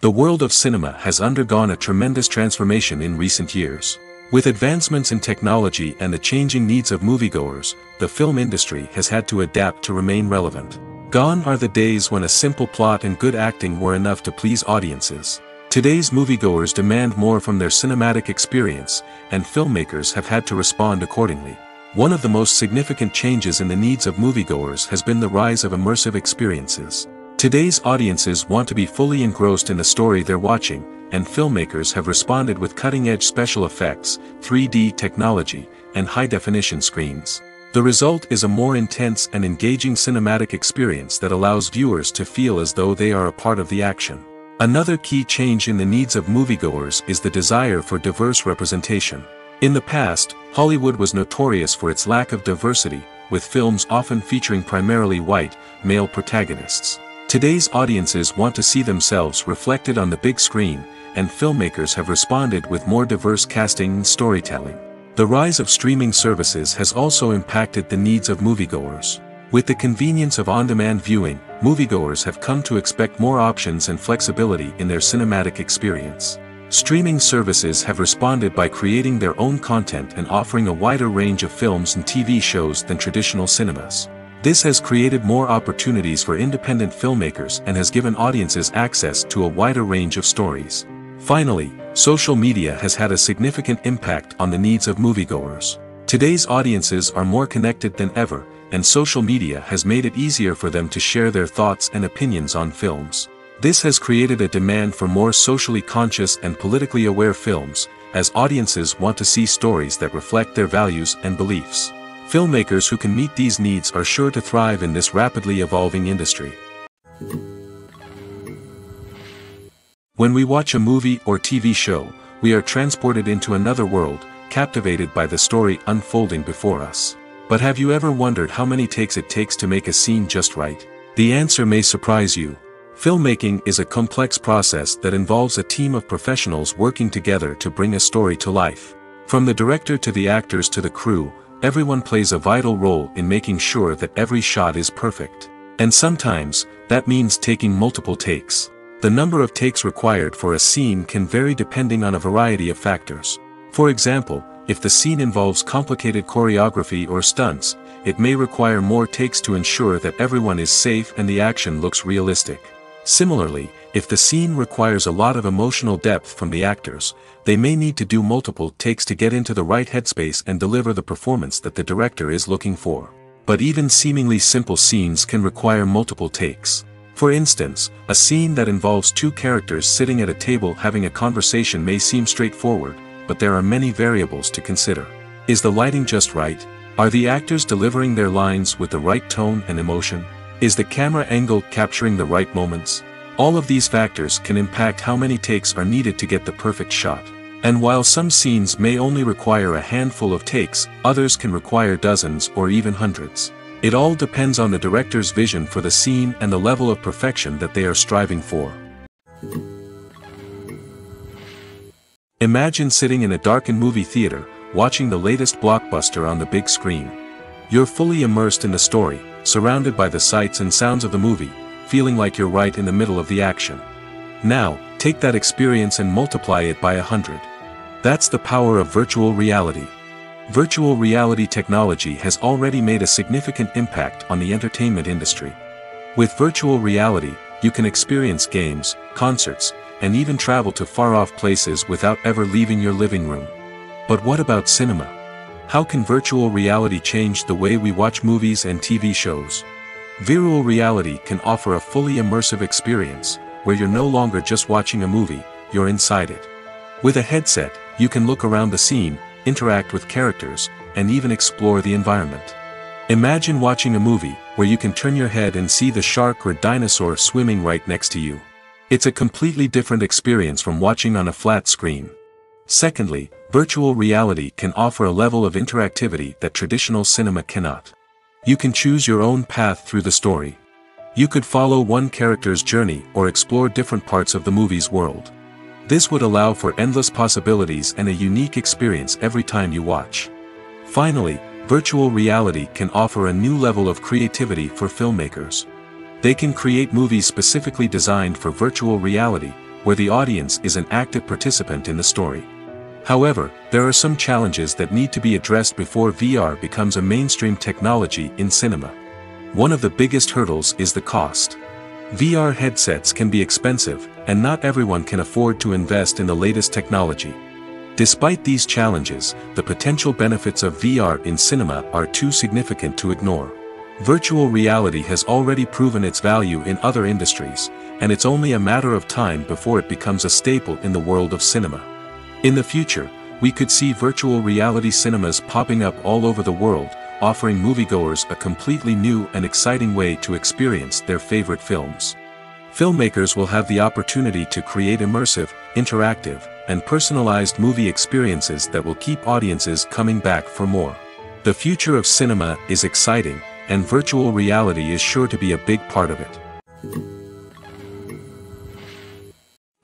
The world of cinema has undergone a tremendous transformation in recent years. With advancements in technology and the changing needs of moviegoers, the film industry has had to adapt to remain relevant. Gone are the days when a simple plot and good acting were enough to please audiences. Today's moviegoers demand more from their cinematic experience, and filmmakers have had to respond accordingly. One of the most significant changes in the needs of moviegoers has been the rise of immersive experiences. Today's audiences want to be fully engrossed in the story they're watching, and filmmakers have responded with cutting-edge special effects, 3D technology, and high-definition screens. The result is a more intense and engaging cinematic experience that allows viewers to feel as though they are a part of the action. Another key change in the needs of moviegoers is the desire for diverse representation. In the past, Hollywood was notorious for its lack of diversity, with films often featuring primarily white, male protagonists. Today's audiences want to see themselves reflected on the big screen, and filmmakers have responded with more diverse casting and storytelling. The rise of streaming services has also impacted the needs of moviegoers. With the convenience of on-demand viewing, moviegoers have come to expect more options and flexibility in their cinematic experience. Streaming services have responded by creating their own content and offering a wider range of films and TV shows than traditional cinemas. This has created more opportunities for independent filmmakers and has given audiences access to a wider range of stories. Finally, social media has had a significant impact on the needs of moviegoers. Today's audiences are more connected than ever, and social media has made it easier for them to share their thoughts and opinions on films. This has created a demand for more socially conscious and politically aware films, as audiences want to see stories that reflect their values and beliefs. Filmmakers who can meet these needs are sure to thrive in this rapidly evolving industry. When we watch a movie or TV show, we are transported into another world, captivated by the story unfolding before us. But have you ever wondered how many takes it takes to make a scene just right? The answer may surprise you. Filmmaking is a complex process that involves a team of professionals working together to bring a story to life. From the director to the actors to the crew, everyone plays a vital role in making sure that every shot is perfect. And sometimes, that means taking multiple takes. The number of takes required for a scene can vary depending on a variety of factors. For example, if the scene involves complicated choreography or stunts, it may require more takes to ensure that everyone is safe and the action looks realistic. Similarly, if the scene requires a lot of emotional depth from the actors, they may need to do multiple takes to get into the right headspace and deliver the performance that the director is looking for. But even seemingly simple scenes can require multiple takes. For instance, a scene that involves two characters sitting at a table having a conversation may seem straightforward, but there are many variables to consider. Is the lighting just right? Are the actors delivering their lines with the right tone and emotion? Is the camera angle capturing the right moments? All of these factors can impact how many takes are needed to get the perfect shot. And while some scenes may only require a handful of takes, others can require dozens or even hundreds. It all depends on the director's vision for the scene and the level of perfection that they are striving for. Imagine sitting in a darkened movie theater, watching the latest blockbuster on the big screen. You're fully immersed in the story, surrounded by the sights and sounds of the movie, feeling like you're right in the middle of the action. Now, take that experience and multiply it by 100. That's the power of virtual reality. Virtual reality technology has already made a significant impact on the entertainment industry. With virtual reality, you can experience games, concerts, and even travel to far-off places without ever leaving your living room. But what about cinema? How can virtual reality change the way we watch movies and TV shows? Virtual reality can offer a fully immersive experience, where you're no longer just watching a movie, you're inside it. With a headset, you can look around the scene, interact with characters, and even explore the environment. Imagine watching a movie where you can turn your head and see the shark or dinosaur swimming right next to you. It's a completely different experience from watching on a flat screen. Secondly, virtual reality can offer a level of interactivity that traditional cinema cannot. You can choose your own path through the story. You could follow one character's journey or explore different parts of the movie's world. This would allow for endless possibilities and a unique experience every time you watch. Finally, virtual reality can offer a new level of creativity for filmmakers. They can create movies specifically designed for virtual reality, where the audience is an active participant in the story. However, there are some challenges that need to be addressed before VR becomes a mainstream technology in cinema. One of the biggest hurdles is the cost. VR headsets can be expensive, and not everyone can afford to invest in the latest technology. Despite these challenges, the potential benefits of VR in cinema are too significant to ignore. Virtual reality has already proven its value in other industries, and it's only a matter of time before it becomes a staple in the world of cinema. In the future, we could see virtual reality cinemas popping up all over the world, offering moviegoers a completely new and exciting way to experience their favorite films. Filmmakers will have the opportunity to create immersive, interactive, and personalized movie experiences that will keep audiences coming back for more. The future of cinema is exciting, and virtual reality is sure to be a big part of it.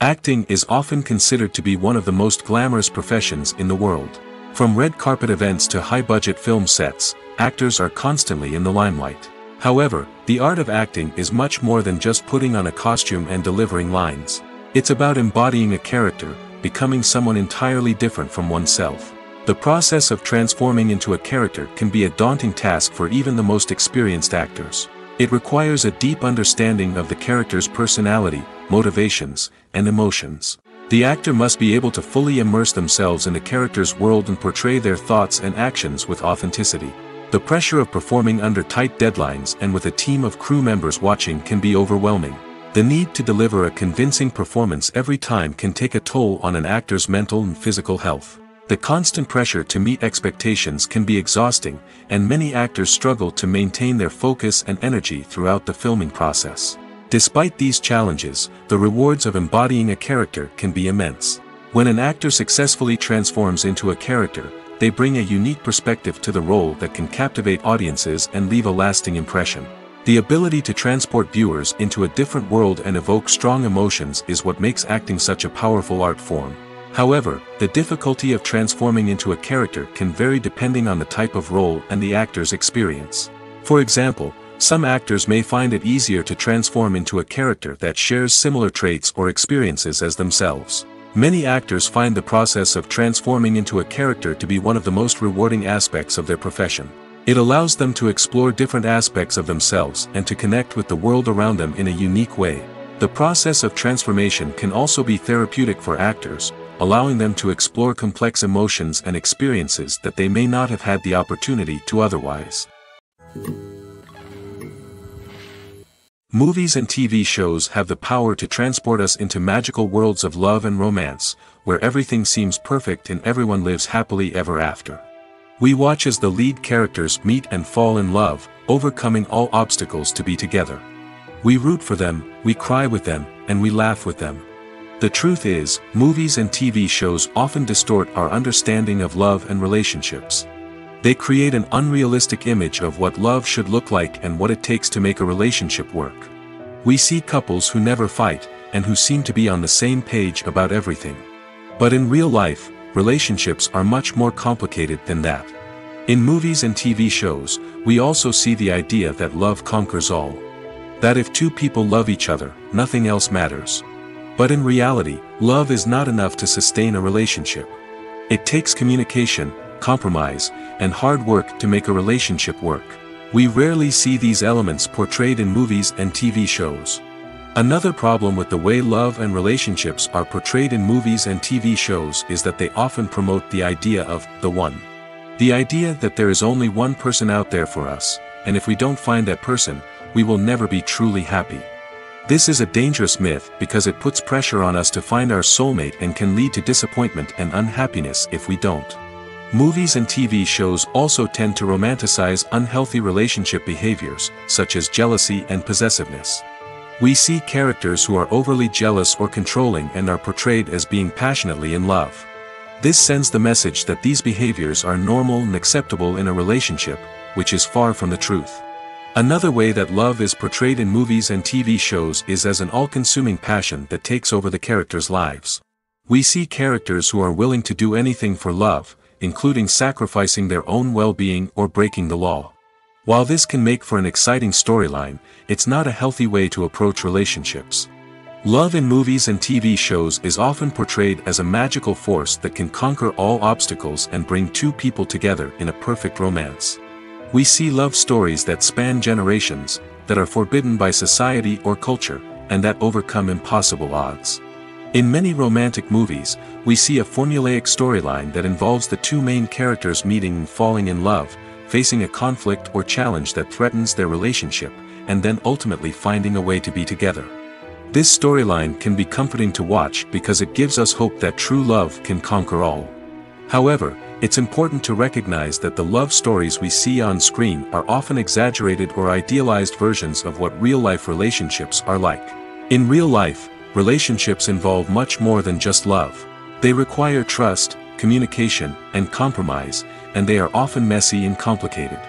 Acting is often considered to be one of the most glamorous professions in the world. From red carpet events to high-budget film sets, actors are constantly in the limelight. However, the art of acting is much more than just putting on a costume and delivering lines. It's about embodying a character, becoming someone entirely different from oneself. The process of transforming into a character can be a daunting task for even the most experienced actors. It requires a deep understanding of the character's personality, motivations, and emotions. The actor must be able to fully immerse themselves in the character's world and portray their thoughts and actions with authenticity. The pressure of performing under tight deadlines and with a team of crew members watching can be overwhelming. The need to deliver a convincing performance every time can take a toll on an actor's mental and physical health. The constant pressure to meet expectations can be exhausting, and many actors struggle to maintain their focus and energy throughout the filming process. Despite these challenges, the rewards of embodying a character can be immense. When an actor successfully transforms into a character, they bring a unique perspective to the role that can captivate audiences and leave a lasting impression. The ability to transport viewers into a different world and evoke strong emotions is what makes acting such a powerful art form. However, the difficulty of transforming into a character can vary depending on the type of role and the actor's experience. For example, some actors may find it easier to transform into a character that shares similar traits or experiences as themselves. Many actors find the process of transforming into a character to be one of the most rewarding aspects of their profession. It allows them to explore different aspects of themselves and to connect with the world around them in a unique way. The process of transformation can also be therapeutic for actors, allowing them to explore complex emotions and experiences that they may not have had the opportunity to otherwise. Movies and TV shows have the power to transport us into magical worlds of love and romance, where everything seems perfect and everyone lives happily ever after. We watch as the lead characters meet and fall in love, overcoming all obstacles to be together. We root for them, we cry with them, and we laugh with them. The truth is, movies and TV shows often distort our understanding of love and relationships. They create an unrealistic image of what love should look like and what it takes to make a relationship work. We see couples who never fight, and who seem to be on the same page about everything. But in real life, relationships are much more complicated than that. In movies and TV shows, we also see the idea that love conquers all. That if two people love each other, nothing else matters. But in reality, love is not enough to sustain a relationship. It takes communication, compromise, and hard work to make a relationship work. We rarely see these elements portrayed in movies and TV shows. Another problem with the way love and relationships are portrayed in movies and TV shows is that they often promote the idea of the one. The idea that there is only one person out there for us, and if we don't find that person, we will never be truly happy. This is a dangerous myth because it puts pressure on us to find our soulmate and can lead to disappointment and unhappiness if we don't. Movies and TV shows also tend to romanticize unhealthy relationship behaviors, such as jealousy and possessiveness. We see characters who are overly jealous or controlling and are portrayed as being passionately in love. This sends the message that these behaviors are normal and acceptable in a relationship, which is far from the truth. Another way that love is portrayed in movies and TV shows is as an all-consuming passion that takes over the characters' lives. We see characters who are willing to do anything for love, including sacrificing their own well-being or breaking the law. While this can make for an exciting storyline, it's not a healthy way to approach relationships. Love in movies and TV shows is often portrayed as a magical force that can conquer all obstacles and bring two people together in a perfect romance. We see love stories that span generations, that are forbidden by society or culture, and that overcome impossible odds. In many romantic movies, we see a formulaic storyline that involves the two main characters meeting and falling in love, facing a conflict or challenge that threatens their relationship, and then ultimately finding a way to be together. This storyline can be comforting to watch because it gives us hope that true love can conquer all. However, it's important to recognize that the love stories we see on screen are often exaggerated or idealized versions of what real-life relationships are like. In real life, relationships involve much more than just love. They require trust, communication, and compromise, and they are often messy and complicated.